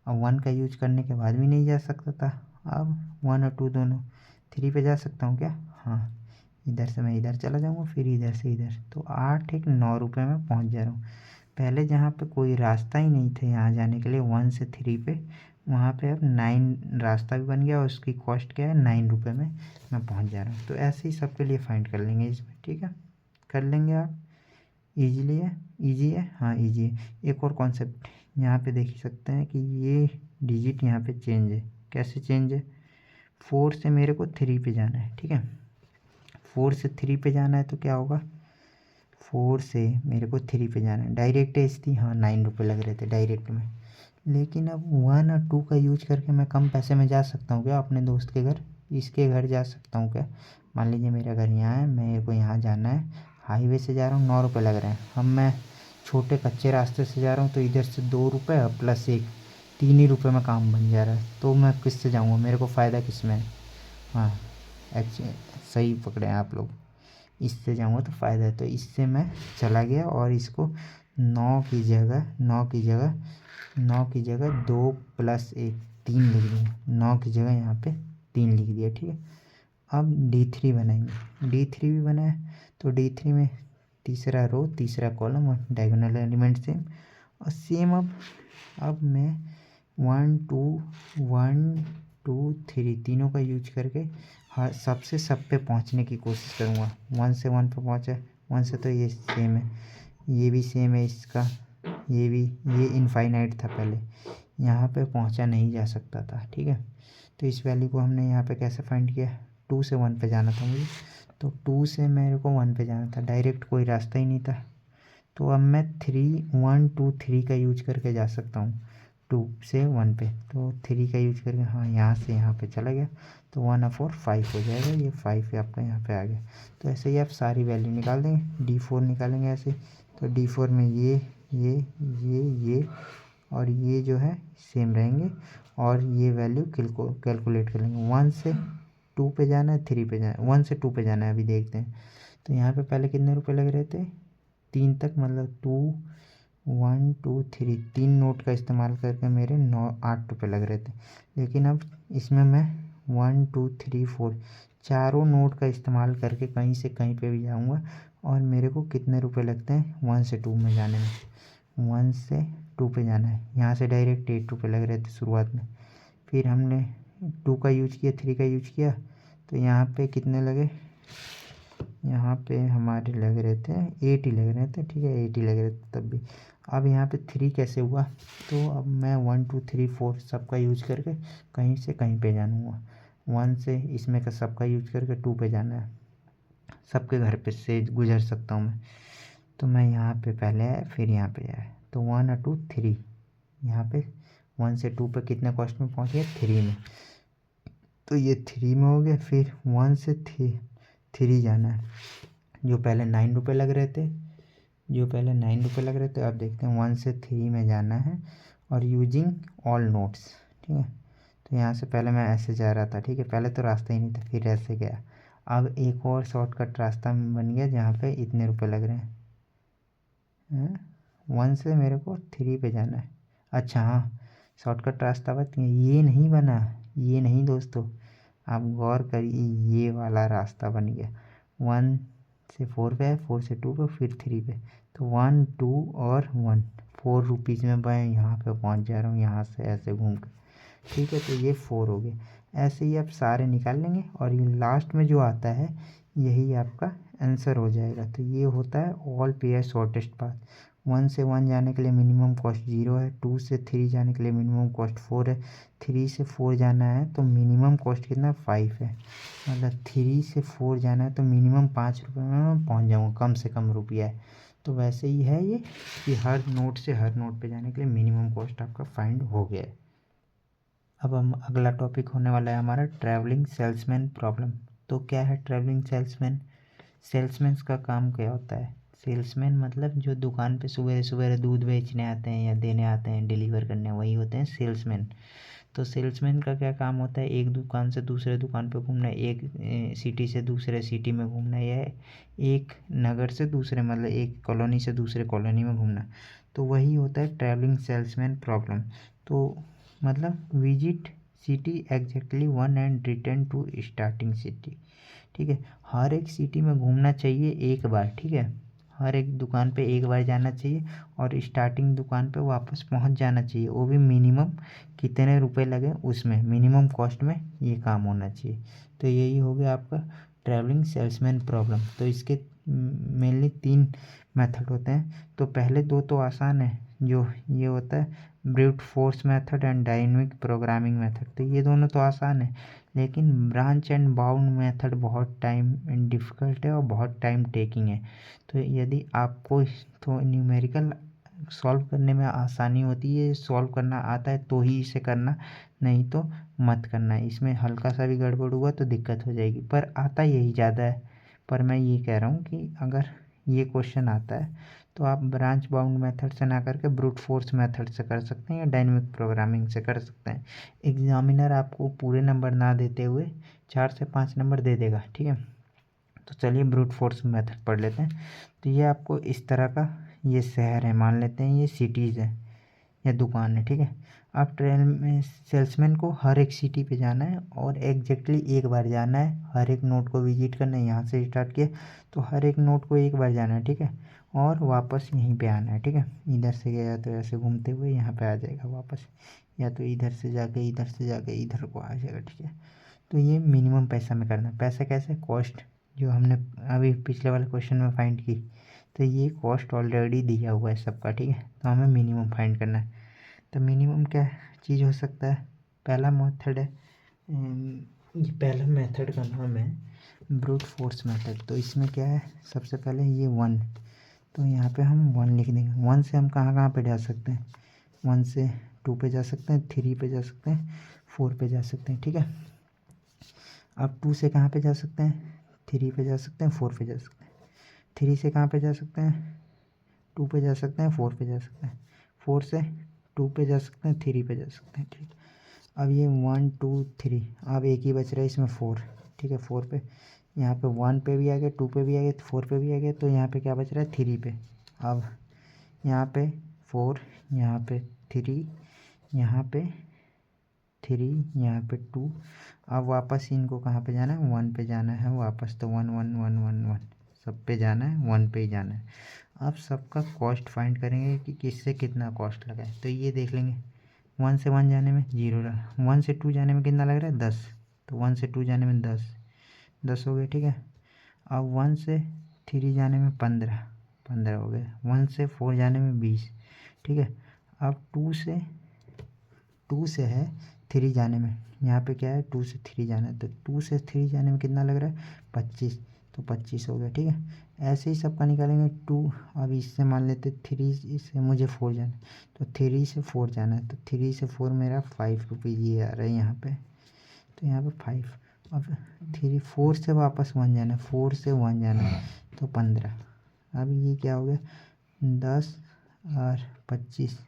अब 1 का यूज करने के बाद भी नहीं जा सकता था। अब 1 और 2 दोनों 3 पे जा सकता हूँ क्या, हाँ, इधर से मैं इधर चला जाऊँगा, फिर इधर से इधर, तो 8 एक 9 रुपये में पहुँच जा रहा हूँ। पहले जहाँ पे कोई रास्ता ही नहीं था यहाँ जाने के लिए 1 से 3 पे, वहाँ पे अब 9 रास्ता भी बन गया और उसकी कॉस्ट क्या है, 9 रुपये में मैं पहुँच जा रहा हूँ। तो ऐसे ही सबके लिए फाइंड कर लेंगे इसमें, ठीक है, कर लेंगे आप, ईजीली है, ईजी है, हाँ ईजी है। एक और कॉन्सेप्ट यहाँ पे देख सकते हैं कि ये डिजिट यहाँ पे चेंज है, कैसे चेंज है, 4 से मेरे को 3 पे जाना है, ठीक है, 4 से 3 पे जाना है तो क्या होगा, 4 से मेरे को 3 पे जाना है, डायरेक्ट एज थी, हाँ 9 रुपये लग रहे थे डायरेक्ट में। लेकिन अब 1 और 2 का यूज करके मैं कम पैसे में जा सकता हूँ क्या अपने दोस्त के घर, इसके घर जा सकता हूँ क्या, मान लीजिए मेरा घर यहाँ है, मेरे को यहाँ जाना है, हाईवे से जा रहा हूँ, 9 रुपये लग रहे हैं, अब मैं छोटे कच्चे रास्ते से जा रहा हूँ तो इधर से 2 रुपये प्लस 1, 3 ही रुपये में काम बन जा रहा है, तो मैं किससे जाऊँगा, मेरे को फ़ायदा किस में है, हाँ सही पकड़े हैं आप लोग, इससे जाऊँगा तो फ़ायदा है, तो इससे मैं चला गया और इसको 9 की जगह 2 प्लस 1 3 लिख दूँगा, 9 की जगह यहाँ पे 3 लिख दिया, ठीक है। अब D3 बनाएंगे, D3 भी बनाया, तो D3 में तीसरा रो तीसरा कॉलम और डायगोनल एलिमेंट सेम, और सेम अब मैं 1 2 3 तीनों का यूज करके हर सबसे सब पे पहुँचने की कोशिश करूँगा। 1 से 1 पे पहुँचा, 1 से तो ये सेम है, ये भी सेम है इसका, ये इनफाइनाइट था पहले, यहाँ पे पहुँचा नहीं जा सकता था, ठीक है। तो इस वैल्यू को हमने यहाँ पे कैसे फाइंड किया, 2 से 1 पे जाना था मुझे, तो 2 से मेरे को 1 पे जाना था, डायरेक्ट कोई रास्ता ही नहीं था, तो अब मैं 1 2 3 का यूज करके जा सकता हूँ 2 से 1 पे, तो 3 का यूज करके, हाँ यहाँ से यहाँ पे चला गया, तो 1 और 4 5 हो जाएगा, ये 5 आपका यहाँ पे आ गया। तो ऐसे ही आप सारी वैल्यू निकाल देंगे, D4 निकालेंगे ऐसे, तो D4 में ये और ये जो है सेम रहेंगे, और ये वैल्यू कैलकुलेट कर लेंगे। 1 से 2 पे जाना है, 3 पे जाना है, 1 से 2 पे जाना है, अभी देखते हैं। तो यहाँ पे पहले कितने रुपए लग रहे थे, 3 तक, मतलब 2 1 2 3 3 नोट का इस्तेमाल करके मेरे 8 रुपये लग रहे थे। लेकिन अब इसमें मैं 1 2 3 4 चारों नोट का इस्तेमाल करके कहीं से कहीं पे भी जाऊंगा, और मेरे को कितने रुपए लगते हैं 1 से 2 में जाने में, 1 से 2 पे जाना है, यहाँ से डायरेक्ट 8 रुपये लग रहे थे शुरुआत में, फिर हमने 2 का यूज किया, 3 का यूज किया, तो यहाँ पे कितने लगे, यहाँ पे हमारे लग रहे थे 8 ही लग रहे थे, ठीक है 8 ही लग रहे थे तब भी। अब यहाँ पे 3 कैसे हुआ, तो अब मैं 1 2 3 4 सबका यूज करके कहीं से कहीं पे जानूँगा, 1 से इसमें का सबका यूज करके 2 पे जाना है, सबके घर पे से गुजर सकता हूँ मैं, तो मैं यहाँ पे पहले आया फिर यहाँ पे आया, तो 1 और 2 3, यहाँ पे 1 से 2 पे कितने कॉस्ट में पहुँच गया 3 में, तो ये 3 में हो गया, फिर 1 से 3 जाना है, जो पहले 9 रुपये लग रहे थे, अब देखते हैं 1 से 3 में जाना है, और यूजिंग ऑल नोट्स, ठीक है। तो यहाँ से पहले मैं ऐसे जा रहा था, ठीक है, पहले तो रास्ता ही नहीं था, फिर ऐसे गया, अब एक और शॉर्टकट रास्ता बन गया जहाँ पे इतने रुपए लग रहे हैं, 1 से मेरे को 3 पे जाना है, अच्छा हाँ, शॉर्टकट रास्ता बता, ये नहीं बना, ये नहीं दोस्तों, आप गौर करिए, ये वाला रास्ता बन गया, 1 से 4 पे है, 4 से 2 पे, फिर 3 पे, तो 1 2 और 1 4 रुपीज़ में मैं यहाँ पे पहुँच जा रहा हूँ, यहाँ से ऐसे घूम कर, ठीक है, तो ये 4 हो गए। ऐसे ही आप सारे निकाल लेंगे, और ये लास्ट में जो आता है यही आपका आंसर हो जाएगा। तो ये होता है ऑल पेयर शॉर्टेस्ट पाथ, 1 से 1 जाने के लिए मिनिमम कॉस्ट 0 है, 2 से 3 जाने के लिए मिनिमम कॉस्ट 4 है, 3 से 4 जाना है तो मिनिमम कॉस्ट कितना 5 है। मतलब 3 से 4 जाना है तो मिनिमम 5 रुपये में मैं पहुँच जाऊँगा, कम से कम रुपया है। तो वैसे ही है ये कि हर नोड से हर नोड पे जाने के लिए मिनिमम कॉस्ट आपका फाइंड हो गया है। अब हम अगला टॉपिक होने वाला है हमारा ट्रैवलिंग सेल्समैन प्रॉब्लम। तो क्या है ट्रैवलिंग सेल्समैन? सेल्समैन का काम क्या होता है? सेल्समैन मतलब जो दुकान पे सुबह सुबह दूध बेचने आते हैं या देने आते हैं, डिलीवर करने, वही होते हैं सेल्समैन। तो सेल्समैन का क्या काम होता है? एक दुकान से दूसरे दुकान पे घूमना, एक सिटी से दूसरे सिटी में घूमना, या एक नगर से दूसरे मतलब एक कॉलोनी से दूसरे कॉलोनी में घूमना। तो वही होता है ट्रैवलिंग सेल्समैन प्रॉब्लम। तो मतलब visit city exactly one and return to starting city. ठीक है, हर एक सिटी में घूमना चाहिए एक बार। ठीक है, हर एक दुकान पे एक बार जाना चाहिए और स्टार्टिंग दुकान पे वापस पहुंच जाना चाहिए। वो भी मिनिमम कितने रुपए लगे उसमें, मिनिमम कॉस्ट में ये काम होना चाहिए। तो यही हो गया आपका ट्रैवलिंग सेल्समैन प्रॉब्लम। तो इसके मेनली 3 मेथड होते हैं। तो पहले 2 तो आसान है, जो ये होता है brute force method and dynamic programming method. तो ये दोनों तो आसान है, लेकिन ब्रांच एंड बाउंड मेथड बहुत टाइम डिफ़िकल्ट है और बहुत टाइम टेकिंग है। तो यदि आपको तो न्यूमेरिकल सॉल्व करने में आसानी होती है, सॉल्व करना आता है तो ही इसे करना, नहीं तो मत करना। इसमें हल्का सा भी गड़बड़ हुआ तो दिक्कत हो जाएगी, पर आता यही ज़्यादा है। पर मैं ये कह रहा हूँ कि अगर ये क्वेश्चन आता है तो आप ब्रांच बाउंड मेथड से ना करके ब्रूट फोर्स मेथड से कर सकते हैं या डायनेमिक प्रोग्रामिंग से कर सकते हैं। एग्जामिनर आपको पूरे नंबर ना देते हुए 4 से 5 नंबर दे देगा। ठीक है, तो चलिए ब्रूट फोर्स मेथड पढ़ लेते हैं। तो ये आपको इस तरह का ये शहर है, मान लेते हैं ये सिटीज़ है या दुकान है। ठीक है, आप ट्रेन में सेल्समैन को हर एक सिटी पे जाना है और एग्जैक्टली एक बार जाना है, हर एक नोट को विजिट करना है। यहाँ से स्टार्ट किया तो हर एक नोट को एक बार जाना है। ठीक है, और वापस यहीं पे आना है। ठीक है, इधर से गया तो ऐसे घूमते हुए यहाँ पे आ जाएगा वापस, या तो इधर से जाके इधर को आ जाएगा। ठीक है, तो ये मिनिमम पैसा में करना है। पैसा कैसे? कॉस्ट जो हमने अभी पिछले वाले क्वेश्चन में फाइंड की, तो ये कॉस्ट ऑलरेडी दिया हुआ है सबका। ठीक है, तो हमें मिनिमम फाइंड करना है। तो मिनिमम क्या चीज़ हो सकता है? पहला मेथड है, ये पहला मेथड का नाम है ब्रूट फोर्स मेथड। तो इसमें क्या है, सबसे पहले ये 1, तो यहाँ पे हम 1 लिख देंगे। 1 से हम कहाँ कहाँ पे जा सकते हैं? 1 से 2 पे जा सकते हैं, 3 पे जा सकते हैं, 4 पे जा सकते हैं। ठीक है, अब 2 से कहाँ पे जा सकते हैं? 3 पे जा सकते हैं, 4 पे जा सकते हैं। 3 से कहाँ पे जा सकते हैं? 2 पे जा सकते हैं, 4 पे जा सकते हैं। 4 से 2 पे जा सकते हैं, 3 पे जा सकते हैं। ठीक, अब ये 1 2 3, अब एक ही बच रहा है इसमें 4। ठीक है, 4 पे यहाँ पे 1 पे भी आ गया, 2 पे भी आ गया, 4 पे भी आ गया, तो यहाँ पे क्या बच रहा है? 3 पे। अब यहाँ पे 4, यहाँ पे 3, यहाँ पे 3, यहाँ पे 2। अब वापस इनको कहाँ पे जाना है? 1 पे जाना है वापस। तो 1 1 1 1 1 सब पे जाना है, 1 पे ही जाना है। अब सबका कॉस्ट फाइंड करेंगे कि किससे कितना कॉस्ट लगा है। तो ये देख लेंगे, 1 से 1 जाने में 0 रहा, 1 से 2 जाने में कितना लग रहा है? 10। तो 1 से 2 जाने में 10 हो गए। ठीक है, अब 1 से 3 जाने में 15 हो गए। 1 से 4 जाने में 20। ठीक है, अब 2 से है 3 जाने में, यहाँ पे क्या है? 2 से 3 जाना है, तो 2 से 3 जाने में कितना लग रहा है? 25। तो 25 हो गया। ठीक है, ऐसे ही सबका निकालेंगे। 2, अब इससे मान लेते 3, इससे मुझे 4 जाना है, तो 3 से 4 जाना है, तो 3 से 4 मेरा 5 रुपीज़ ये आ रहा है यहाँ पे। तो यहाँ पे 5। अब 4 से वापस 1 जाना है, 4 से 1 जाना है, तो 15। अब ये क्या हो गया? 10 और 25,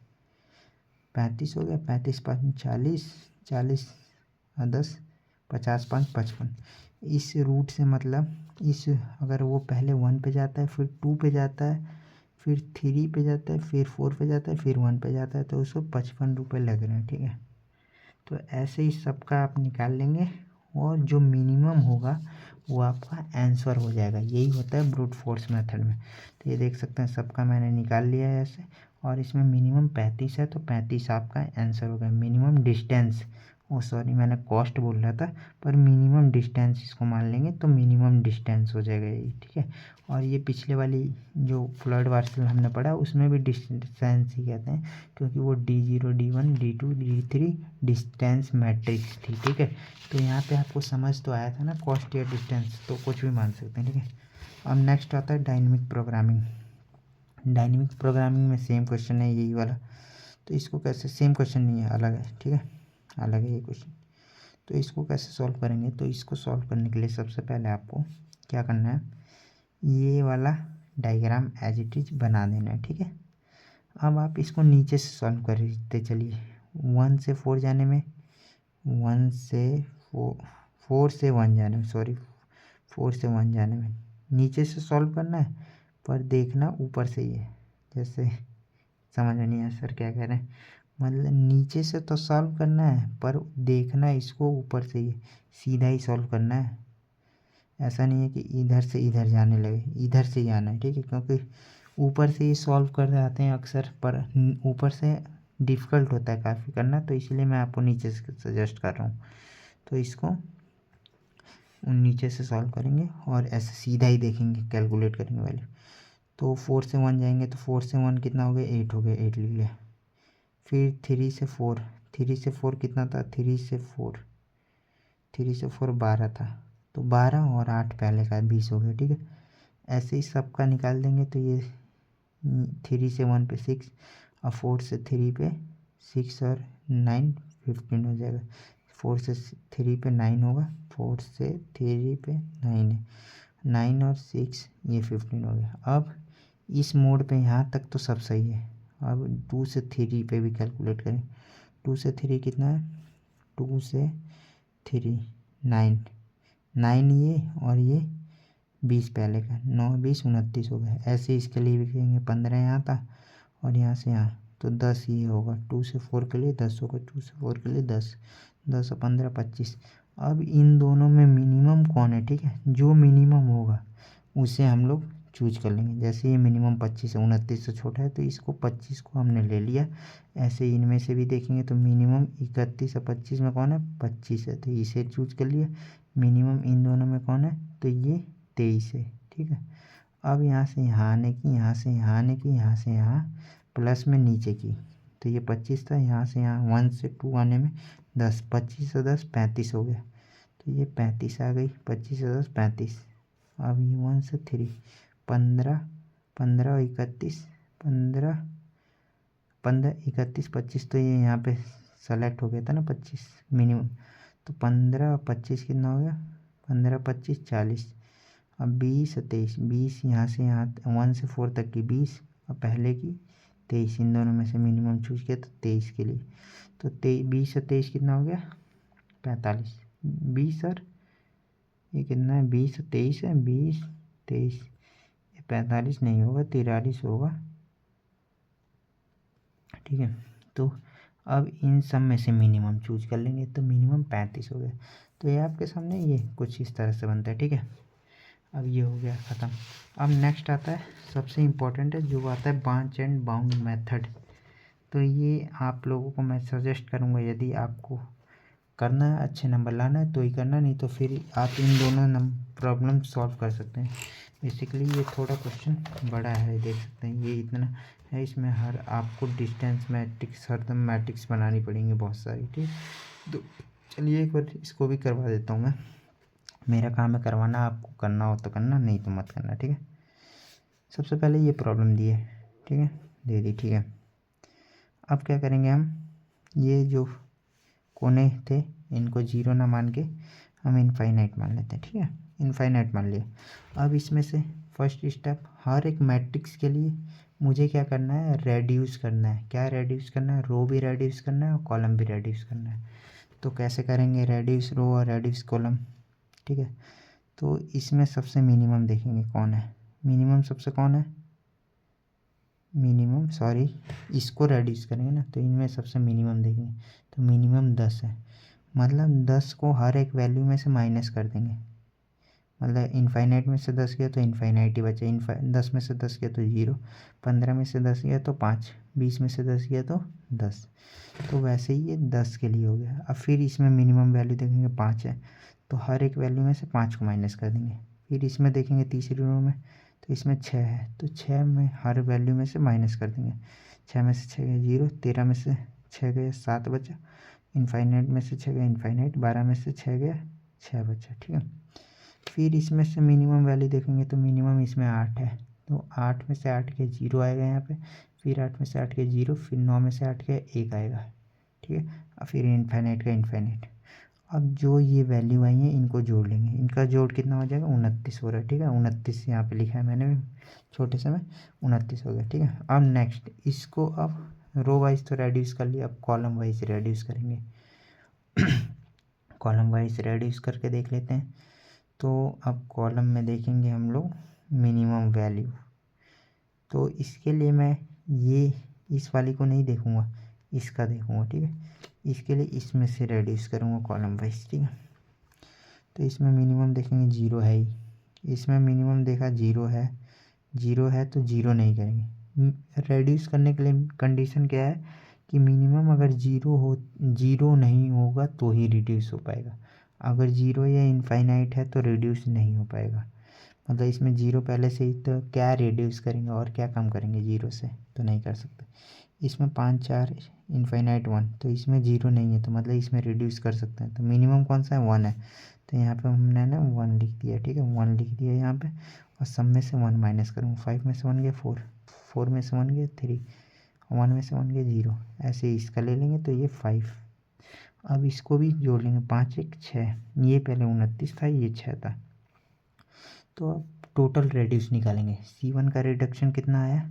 35 हो गया। 35 5 40, 40 और 10, 50 5 55। इस रूट से मतलब इस अगर वो पहले 1 पे जाता है, फिर 2 पे जाता है, फिर 3 पे जाता है, फिर 4 पे जाता है, फिर 1 पे जाता है, तो उसको 55 रुपये लग रहे हैं। ठीक है, तो ऐसे ही सबका आप निकाल लेंगे और जो मिनिमम होगा वो आपका आंसर हो जाएगा। यही होता है ब्रूट फोर्स मेथड में। तो ये देख सकते हैं सबका मैंने निकाल लिया है ऐसे, और इसमें मिनिमम 35 है, तो 35 आपका आंसर हो गया। मिनिमम डिस्टेंस सॉरी मैंने कॉस्ट बोल रहा था, पर मिनिमम डिस्टेंस इसको मान लेंगे तो मिनिमम डिस्टेंस हो जाएगा ये, ठीक है। और ये पिछले वाली जो फ्लड वार्सल हमने पढ़ा उसमें भी डिस्टेंस ही कहते हैं, क्योंकि वो D0 D1 D2 D3 distance matrix थी, ठीक है। तो यहाँ पे आपको समझ तो आया था ना, कॉस्ट या डिस्टेंस तो कुछ भी मान सकते हैं, ठीक है। अब नेक्स्ट आता है डायनेमिक प्रोग्रामिंग। डायनेमिक प्रोग्रामिंग में सेम क्वेश्चन है यही वाला, तो इसको कैसे, सेम क्वेश्चन नहीं है, अलग है, ठीक है, अलग है ये क्वेश्चन। तो इसको कैसे सॉल्व करेंगे, तो इसको सॉल्व करने के लिए सबसे पहले आपको क्या करना है, ये वाला डायग्राम एज इट इज बना देना है, ठीक है। अब आप इसको नीचे से सॉल्व करते चलिए, 1 से 4 जाने में, 1 से 4 से 1 जाने में, सॉरी 4 से 1 जाने में नीचे से सॉल्व करना है, पर देखना ऊपर से ही है। जैसे समझ में नहीं आया सर क्या कह रहे हैं, मतलब नीचे से तो सॉल्व करना है पर देखना इसको ऊपर से ही, सीधा ही सॉल्व करना है। ऐसा नहीं है कि इधर से इधर जाने लगे, इधर से ही आना है, ठीक है। क्योंकि ऊपर से ही सॉल्व कर जाते हैं अक्सर, पर ऊपर से डिफ़िकल्ट होता है काफ़ी करना, तो इसलिए मैं आपको नीचे से सजेस्ट कर रहा हूँ। तो इसको नीचे से सॉल्व करेंगे और ऐसे सीधा ही देखेंगे, कैलकुलेट करेंगे वैल्यू। तो 4 से 1 जाएंगे, तो 4 से 1 कितना हो गया, 8 हो गया, 8 लिख लिया। फिर 3 से 4, 3 से 4 कितना था, 3 से 4, 3 से 4 12 था, तो 12 और 8 पहले का 20 हो गया, ठीक है। ऐसे ही सबका निकाल देंगे, तो ये 3 से 1 पे 6 और 4 से 3 पे 6 और 9 15 हो जाएगा। 4 से 3 पे 9 होगा, 4 से 3 पे 9 है, 9 और 6 ये 15 हो गया। अब इस मोड पे यहाँ तक तो सब सही है। अब 2 से 3 पे भी कैलकुलेट करें, 2 से 3 कितना है, 2 से 3 9, 9 ये और ये 20 पहले का, 9 20 29 हो गया। ऐसे इसके लिए भी कहेंगे, 15 यहाँ था और यहाँ से यहाँ, तो 10 ये होगा। 2 से 4 के लिए 10 होगा, 2 से 4 के लिए 10, 10 और 15 25। अब इन दोनों में मिनिमम कौन है, ठीक है, जो मिनिमम होगा उसे हम लोग चूज कर लेंगे। जैसे ये मिनिमम 25 है, 29 से छोटा है, तो इसको 25 को हमने ले लिया। ऐसे इनमें से भी देखेंगे तो मिनिमम 31 और 25 में कौन है, 25 है, तो इसे चूज कर लिया। मिनिमम इन दोनों में कौन है, तो ये 23 है, ठीक है। अब यहाँ से यहाँ आने की, यहाँ से यहाँ आने की, यहाँ से यहाँ प्लस में नीचे की, तो ये 25 था, यहाँ से यहाँ 1 से 2 आने में 10, 25 और 10 35 हो गया, तो ये 35 आ गई, 25 और 10 35। अब ये 1 से 3 15, 15 और 31, 15 15 31 25, तो ये यहाँ पे सेलेक्ट हो गया था ना 25 मिनिमम, तो 15 और 25 कितना हो गया, 15 25 40। अब 20 और 23, 20 यहाँ से यहाँ 1 से 4 तक की 20 और पहले की 23, इन दोनों में से मिनिमम चूज किया तो 23 के लिए, तो 20 और 23 कितना हो गया, 45। 20 और ये कितना है, 20 और 23 है, 20 23, ये 45 नहीं होगा, 43 होगा, ठीक है। तो अब इन सब में से मिनिमम चूज कर लेंगे, तो मिनिमम 35 हो गया। तो ये आपके सामने ये कुछ इस तरह से बनता है, ठीक है। अब ये हो गया ख़त्म। अब नेक्स्ट आता है सबसे इम्पोर्टेंट है, जो आता है ब्रांच एंड बाउंड मेथड। तो ये आप लोगों को मैं सजेस्ट करूँगा, यदि आपको करना है, अच्छे नंबर लाना है तो ही करना, नहीं तो फिर आप इन दोनों प्रॉब्लम सॉल्व कर सकते हैं। बेसिकली ये थोड़ा क्वेश्चन बड़ा है, देख सकते हैं ये इतना है, इसमें हर आपको डिस्टेंस मैट्रिक्स, हरदम मैट्रिक्स बनानी पड़ेंगी बहुत सारी, ठीक। तो चलिए एक बार इसको भी करवा देता हूँ मैं, मेरा काम है करवाना, आपको करना हो तो करना, नहीं तो मत करना, ठीक है। सबसे पहले ये प्रॉब्लम दी है, ठीक है, दे दी, ठीक है। अब क्या करेंगे हम, ये जो कोने थे इनको 0 ना मान के हम इनफाइनाइट मान लेते हैं, ठीक है, इनफाइनाइट मान लिया। अब इसमें से फर्स्ट स्टेप, हर एक मैट्रिक्स के लिए मुझे क्या करना है, रेड्यूस करना है। क्या रेड्यूस करना है, रो भी रेड्यूस करना है और कॉलम भी रेड्यूस करना है। तो कैसे करेंगे, रेड्यूस रो और रेड्यूस कॉलम, ठीक है। तो इसमें सबसे मिनिमम देखेंगे कौन है, मिनिमम सबसे कौन है, मिनिमम सॉरी इसको रेड्यूस करेंगे ना, तो इनमें सबसे मिनिमम देखेंगे, तो मिनिमम 10 है, मतलब 10 को हर एक वैल्यू में से माइनस कर देंगे, मतलब इनफाइनाइट में से 10 गया तो इनफाइनाइट ही बचा, 10 में से 10 गया तो 0, 15 में से 10 गया तो 5, 20 में से 10 गया तो 10। तो वैसे ही ये 10 के लिए हो गया। अब फिर इसमें मिनिमम वैल्यू देखेंगे 5 है, तो हर एक वैल्यू में से 5 को माइनस कर देंगे। फिर इसमें देखेंगे तीसरी रो में, तो इसमें 6 है, तो 6 में हर वैल्यू में से माइनस कर देंगे। 6 में से 6 गया 0, 13 में से 6 गया 7 बचा, इनफाइनाइट में से 6 गया इनफाइनाइट, 12 में से 6 गया 6 बचा, ठीक है। फिर इसमें से मिनिमम वैल्यू देखेंगे तो मिनिमम इसमें 8 है, तो 8 में से 8 के 0 आएगा यहाँ पे, फिर 8 में से 8 के 0, फिर 9 में से 8 के 1 आएगा, ठीक है। और फिर इनफाइनाइट का इनफाइनाइट। अब जो ये वैल्यू आई है इनको जोड़ लेंगे, इनका जोड़ कितना हो जाएगा 29 हो रहा है, ठीक है। 29 यहाँ पे लिखा है मैंने भी छोटे से में, 29 हो गया, ठीक है। अब नेक्स्ट इसको अब रो वाइज तो रेड्यूस कर लिया, अब कॉलम वाइज रेड्यूस करेंगे। कॉलम वाइज रेड्यूस करके देख लेते हैं। तो अब कॉलम में देखेंगे हम लोग मिनिमम वैल्यू, तो इसके लिए मैं ये इस वाली को नहीं देखूँगा, इसका देखूँगा, ठीक है। इसके लिए इसमें से रेड्यूस करूँगा कॉलम वाइज, ठीक है। तो इसमें मिनिमम देखेंगे 0 है ही, इसमें मिनिमम देखा 0 है, 0 है तो 0 नहीं करेंगे। रेड्यूस करने के लिए कंडीशन क्या है कि मिनिमम अगर 0 नहीं होगा तो ही रिड्यूस हो पाएगा, अगर 0 या इनफाइनाइट है तो रिड्यूस नहीं हो पाएगा। मतलब इसमें 0 पहले से ही, तो क्या रिड्यूस करेंगे और क्या कम करेंगे 0 से, तो नहीं कर सकते। इसमें 5 4 इनफाइनाइट 1, तो इसमें 0 नहीं है, तो मतलब इसमें रिड्यूस कर सकते हैं। तो मिनिमम कौन सा है 1 है, तो यहाँ पे हमने ना 1 लिख दिया, ठीक है। 1 लिख दिया यहाँ पे, और सब में से 1 माइनस करूँगा। 5 में से 1 गया 4, 4 में से 1 गया 3, 1 में से 1 गया 0, ऐसे ही इसका ले लेंगे तो ये 5। अब इसको भी जोड़ लेंगे, 5 1 6, ये पहले 29 था, ये 6 था। तो अब टोटल रेड्यूस निकालेंगे, C1 का रिडक्शन कितना आया,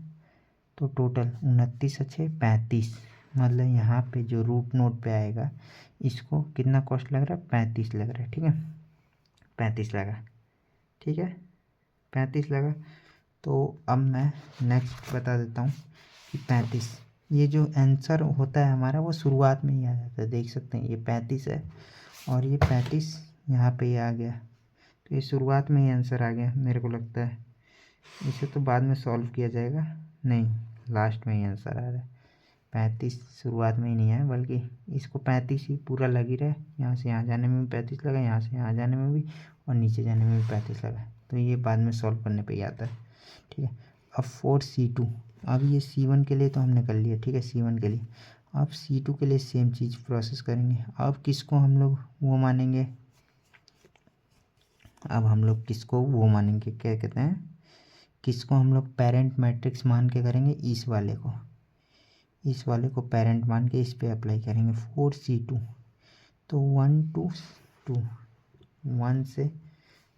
तो टोटल 29 अच्छे 35, मतलब यहाँ पे जो रूट नोड पे आएगा इसको कितना कॉस्ट लग रहा है, 35 लग रहा है, ठीक है। 35 लगा, ठीक है, 35 लगा। तो अब मैं नेक्स्ट बता देता हूँ कि 35, ये जो आंसर होता है हमारा वो शुरुआत में ही आ जाता है, देख सकते हैं ये 35 है और ये 35 यहाँ पे ही आ गया, तो ये शुरुआत में ही आंसर आ गया मेरे को लगता है। इसे तो बाद में सॉल्व किया जाएगा, नहीं लास्ट में ही आंसर आ रहा है। 35 शुरुआत में ही नहीं है, बल्कि इसको 35 ही पूरा लग ही रहा है, यहाँ से यहाँ जाने में भी 35 लगा, यहाँ से यहाँ जाने में भी, और नीचे जाने में भी 35 लगा, तो ये बाद में सॉल्व करने पे ही आता है, ठीक है। अब for C2, अब ये C1 के लिए तो हमने कर लिया, ठीक है। C1 के लिए, अब C2 के लिए सेम चीज़ प्रोसेस करेंगे। अब किसको हम लोग वो मानेंगे, अब हम लोग किसको वो मानेंगे, क्या कहते हैं, किसको हम लोग पेरेंट मैट्रिक्स मान के करेंगे, इस वाले को पेरेंट मान के इस पे अप्लाई करेंगे। 4C2, तो 1 2 2, 1 से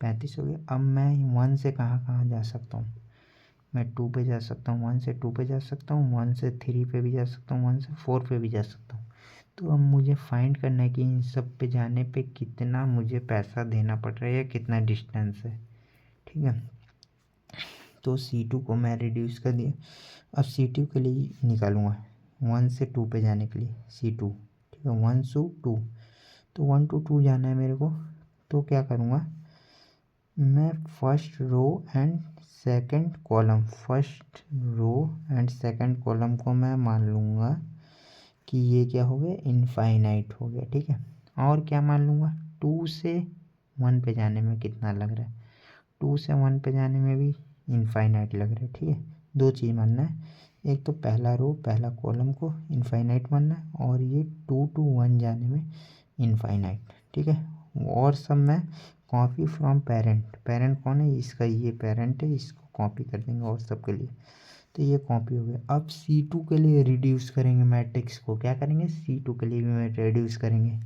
35 हो गया। अब मैं 1 से कहाँ कहाँ जा सकता हूँ, मैं 2 पे जा सकता हूँ, 1 से 2 पे जा सकता हूँ, 1 से 3 पे भी जा सकता हूँ, 1 से 4 पे भी जा सकता हूँ। तो अब मुझे फाइंड करना है कि इन सब पे जाने पे कितना मुझे पैसा देना पड़ रहा है या कितना डिस्टेंस है, ठीक है। तो C2 को मैं रिड्यूस कर दिया। अब C2 के लिए निकालूंगा 1 से 2 पे जाने के लिए C2, ठीक है। 1 से 2, तो 1 to 2 जाना है मेरे को, तो क्या करूँगा मैं, first row and second column को मैं मान लूँगा कि ये क्या हो गया, इनफाइनाइट हो गया, ठीक है। और क्या मान लूँगा, 2 से 1 पे जाने में कितना लग रहा है, 2 से 1 पे जाने में भी इनफाइनाइट लग रहा है, ठीक है। दो चीज़ मानना है, एक तो पहला रो पहला कॉलम को इनफाइनाइट मानना है, और ये 2 to 1 जाने में इनफाइनाइट, ठीक है। और सब में कॉपी फ्रॉम पेरेंट कौन है, इसका ये पेरेंट है, इसको कॉपी कर देंगे और सब के लिए, तो ये कॉपी हो गया। अब C2 के लिए रिड्यूस करेंगे मैट्रिक्स को, क्या करेंगे C2 के लिए भी रिड्यूस करेंगे।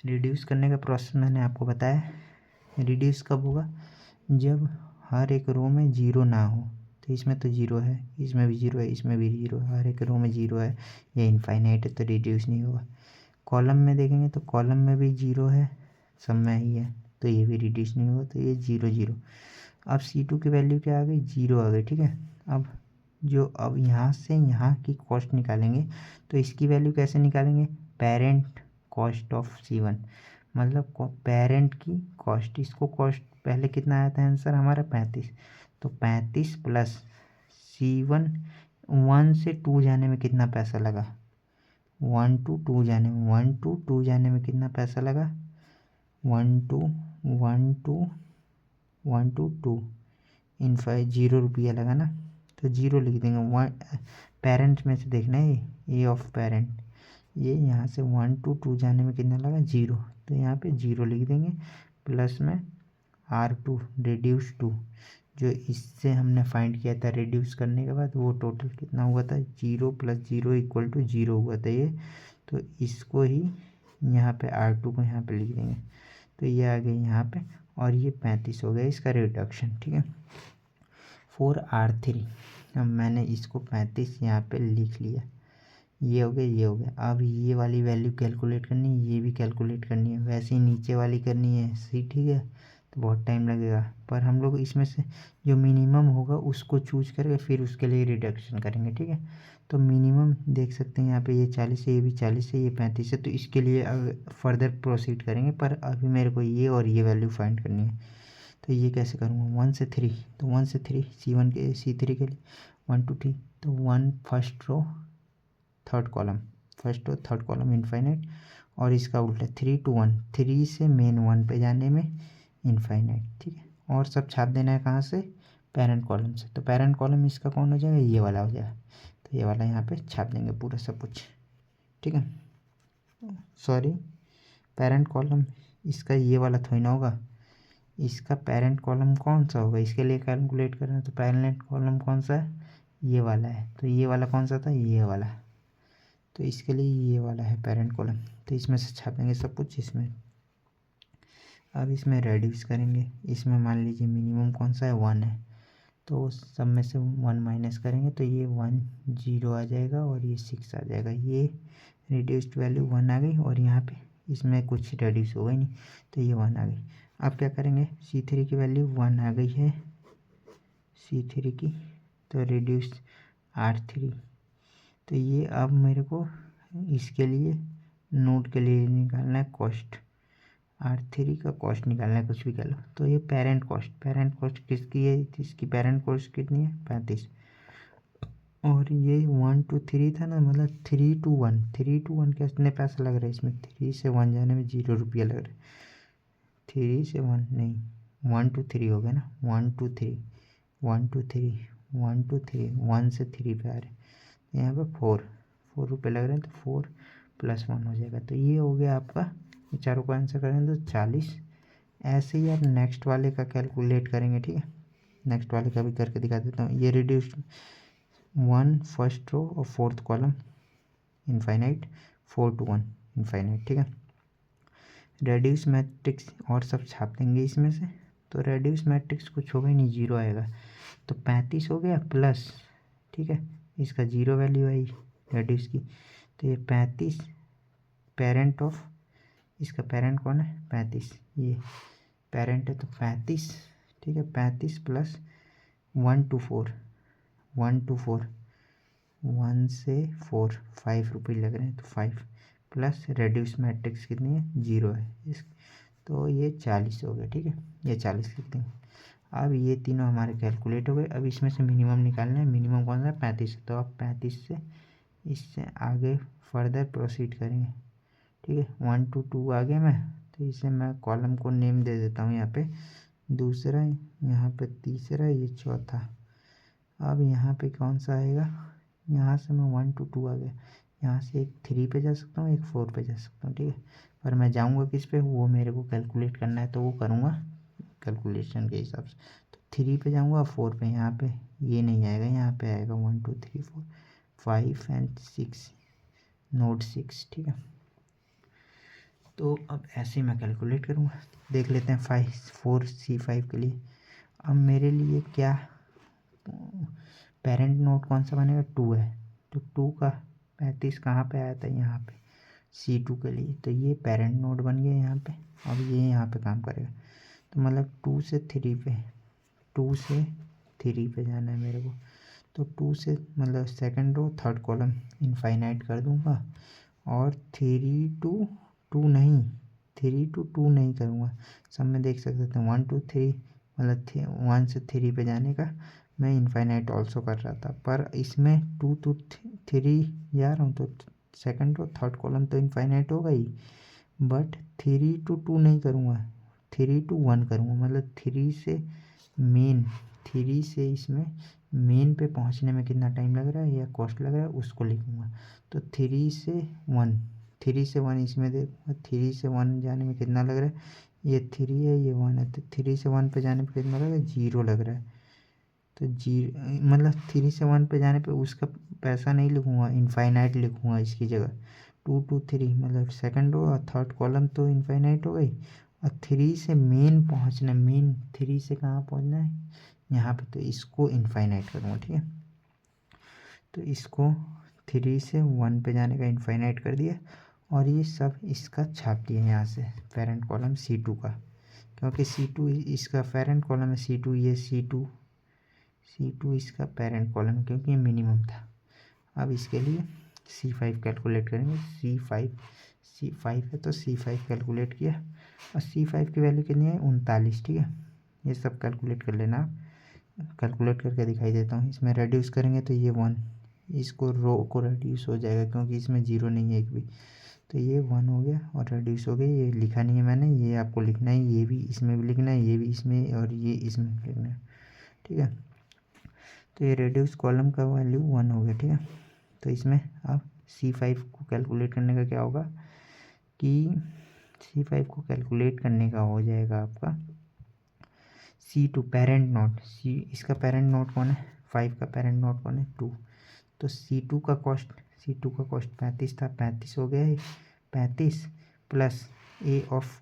रिड्यूस करने का प्रोसेस मैंने आपको बताया, रिड्यूस कब होगा, जब हर एक रो में 0 ना हो, तो इसमें तो 0 है, इसमें भी 0 है, इसमें भी 0 है, हर एक रो में 0 है, ये इनफाइनाइट है तो रिड्यूस नहीं होगा। कॉलम में देखेंगे तो कॉलम में भी 0 है, सब में ही है, तो ये भी रिड्यूस नहीं होगा, तो ये 0 0। अब C2 की वैल्यू क्या आ गई, 0 आ गई, ठीक है। अब यहाँ से यहाँ की कॉस्ट निकालेंगे, तो इसकी वैल्यू कैसे निकालेंगे, पेरेंट कॉस्ट ऑफ C1 मतलब पेरेंट की कॉस्ट, इसको कॉस्ट पहले कितना आया था आंसर हमारा 35, तो 35 प्लस C1 1 से 2 जाने में कितना पैसा लगा, 1 to 2 जाने में, 1 to 2 जाने में कितना पैसा लगा, 1 to 2 इन 5 0 रुपया लगा ना, तो 0 लिख देंगे। वन पेरेंट में से देखना है ए ऑफ पेरेंट, ये यहाँ से 1 to 2 जाने में कितना लगा 0, तो यहाँ पे 0 लिख देंगे। प्लस में R2 रिड्यूस टू, जो इससे हमने फाइंड किया था रिड्यूस करने के बाद, वो टोटल कितना हुआ था 0 + 0 = 0 हुआ था ये, तो इसको ही यहाँ पे R2 को यहाँ पे लिख देंगे, तो ये आ गई यहाँ पे, और ये 35 हो गया इसका रिडक्शन। ठीक है, 4R3, अब मैंने इसको 35 यहाँ पे लिख लिया, ये हो गया, ये हो गया। अब ये वाली वैल्यू कैलकुलेट करनी है, ये भी कैलकुलेट करनी है, वैसे ही नीचे वाली करनी है सी। ठीक है, तो बहुत टाइम लगेगा, पर हम लोग इसमें से जो मिनिमम होगा उसको चूज करके फिर उसके लिए रिडक्शन करेंगे। ठीक है, तो मिनिमम देख सकते हैं यहाँ पे, ये 40 है, ये भी 40 है, ये 35 है, तो इसके लिए फर्दर प्रोसीड करेंगे, पर अभी मेरे को ये और ये वैल्यू फाइंड करनी है। तो ये कैसे करूँगा, 1 से 3, तो 1 से 3 C1 के C3 के लिए 1 to 3, तो 1 first row third column infinite, और इसका उल्टा 3 to 1, 3 से मेन 1 पे जाने में इनफाइनाइट। ठीक है, और सब छाप देना है कहाँ से, पेरेंट कॉलम से, तो पेरेंट कॉलम इसका कौन हो जाएगा, ये वाला हो जाएगा, तो ये वाला यहाँ पे छाप देंगे पूरा सब कुछ। ठीक है, सॉरी, पेरेंट कॉलम इसका ये वाला थोड़ी ना होगा, इसका पेरेंट कॉलम कौन सा होगा, इसके लिए कैलकुलेट करना, तो पेरेंट कॉलम कौन सा है, ये वाला है, तो ये वाला कौन सा था, ये वाला, तो इसके लिए ये वाला है पेरेंट कॉलम, तो इसमें से छापेंगे सब कुछ इसमें। अब इसमें रेड्यूस करेंगे, इसमें मान लीजिए मिनिमम कौन सा है 1 है, तो सब में से 1 माइनस करेंगे, तो ये 1 0 आ जाएगा और ये 6 आ जाएगा, ये रिड्यूस्ड वैल्यू 1 आ गई, और यहाँ पे इसमें कुछ रेड्यूस हो गई नहीं, तो ये 1 आ गई। अब क्या करेंगे, C3 की वैल्यू 1 आ गई है, C3 की, तो रिड्यूस R3, तो ये अब मेरे को इसके लिए नोट के लिए निकालना है कॉस्ट, R3 का कॉस्ट निकालना है, कुछ भी कर लो। तो ये पेरेंट कॉस्ट किसकी है, इसकी पेरेंट कॉस्ट कितनी है 35, और ये 1 to 3 था ना, मतलब 3 to 1 कितने पैसा लग रहा है इसमें, 3 से 1 जाने में 0 रुपया लग रहा है, 3 से 1 नहीं, 1 to 3 हो गया ना, 1 to 3 1 to 3 1 to 3 1 से 3 पे आ रहे हैं, यहाँ पे 4 रुपये लग रहे हैं, तो 4 + 1 हो जाएगा, तो ये हो गया आपका, ये चारों को आंसर करें तो 40। ऐसे ही आप नेक्स्ट वाले का कैलकुलेट करेंगे। ठीक है, नेक्स्ट वाले का भी करके दिखा देता हूँ। ये रिड्यूस्ड 1 फर्स्ट रो और fourth column infinite, 4 to 1 infinite. ठीक है, रेड्यूस मैट्रिक्स और सब छाप देंगे इसमें से, तो रेड्यूस मैट्रिक्स कुछ होगा ही नहीं, 0 आएगा, तो 35 हो गया प्लस, ठीक है, इसका 0 वैल्यू आई रेड्यूस की, तो ये 35 पेरेंट ऑफ, इसका पेरेंट कौन है 35, ये पेरेंट है, तो 35, ठीक है, 35 प्लस 1 to 4 1 से 4 5 रुपये लग रहे हैं, तो 5 प्लस रेड्यूस मैट्रिक्स कितनी है 0 है इस, तो ये 40 हो गया। ठीक है, ये 40 लिख देंगे। अब ये तीनों हमारे कैलकुलेट हो गए। अब इसमें से मिनिमम निकालना है, मिनिमम कौन सा है 35 है, तो आप 35 से इससे आगे फर्दर प्रोसीड करेंगे। ठीक है, 1 to 2 आ गया मैं, तो इसे मैं कॉलम को नेम दे देता हूँ, यहाँ पे दूसरा, यहाँ पे तीसरा, ये चौथा। अब यहाँ पे कौन सा आएगा, यहाँ से मैं 1 to 2 आ गया, यहाँ से एक 3 पे जा सकता हूँ, एक 4 पे जा सकता हूँ। ठीक है, पर मैं जाऊँगा किस पे, वो मेरे को कैलकुलेट करना है, तो वो करूँगा कैलकुलेशन के हिसाब से, तो 3 पे जाऊँगा, 4 पे, यहाँ पे ये नहीं आएगा, यहाँ पे आएगा 1 2 3 4 5 and 6, नोट 6। ठीक है, तो अब ऐसे मैं कैलकुलेट करूँगा, देख लेते हैं 4C5 के लिए। अब मेरे लिए क्या पेरेंट नोट कौन सा बनेगा, 2 है, तो 2 का 35 कहाँ पे आया था, यहाँ पे C2 के लिए, तो ये पेरेंट नोट बन गया यहाँ पे। अब ये यहाँ पे काम करेगा, तो मतलब 2 से 3 पे जाना है मेरे को, तो 2 से मतलब second row third column infinite कर दूंगा, और 3 to 2 नहीं, 3 to 2 नहीं करूँगा, सब में देख सकते थे 1 to 3 मतलब 1 से 3 पे जाने का मैं इनफाइनाइट ऑल्सो कर रहा था, पर इसमें 2 to 3 जा रहा हूँ तो सेकंड रो थर्ड कॉलम तो इनफाइनाइट होगा ही, बट 3 to 2 नहीं करूँगा, 3 to 1 करूँगा। मतलब 3 से मेन, 3 से इसमें मेन पे पहुँचने में कितना टाइम लग रहा है या कॉस्ट लग रहा है उसको लिखूँगा। तो 3 से 1 इसमें देखूँगा, 3 से 1 जाने में कितना लग रहा है, ये 3 है ये 1 है, तो 3 से 1 पे जाने पे कितना लग रहा है, 0 लग रहा है। तो मतलब 3 से 1 पे जाने पे उसका पैसा नहीं लिखूँगा, इनफाइनाइट लिखूँगा इसकी जगह। 2 to 3 मतलब सेकंड रो और थर्ड कॉलम तो इनफाइनाइट हो गई, और 3 से मेन पहुँचना, मेन 3 से कहाँ पहुँचना है यहाँ पे, तो इसको इनफाइनाइट करूँगा। ठीक है, तो इसको 3 से 1 पे जाने का इनफाइनाइट कर दिया, और ये सब इसका छाप दिया यहाँ से पेरेंट कॉलम C2 का, क्योंकि C2 इसका पेरेंट कॉलम है, C2 ये C2 इसका पेरेंट कॉलम है क्योंकि ये मिनिमम था। अब इसके लिए C5 कैलकुलेट करेंगे, C5 है तो C5 कैलकुलेट किया, और C5 की वैल्यू कितनी है 39। ठीक है, ये सब कैलकुलेट कर लेना, कैलकुलेट करके दिखाई देता हूँ। इसमें रेड्यूस करेंगे तो ये 1, इसको रो को रेड्यूस हो जाएगा क्योंकि इसमें 0 नहीं है एक भी, तो ये 1 हो गया और रेड्यूस हो गया। ये लिखा नहीं है मैंने, ये आपको लिखना है, ये भी इसमें भी लिखना है, ये भी इसमें और ये इसमें लिखना है। ठीक है, तो ये रेड्यूस कॉलम का वैल्यू 1 हो गया। ठीक है, तो इसमें अब C5 को कैलकुलेट करने का क्या होगा कि C5 को कैलकुलेट करने का हो जाएगा आपका C2 पेरेंट नोट, इसका पेरेंट नोट कौन है, 5 का पेरेंट नोट कौन है 2, तो C2 का कॉस्ट 35 था, 35 हो गया है, 35 प्लस A ऑफ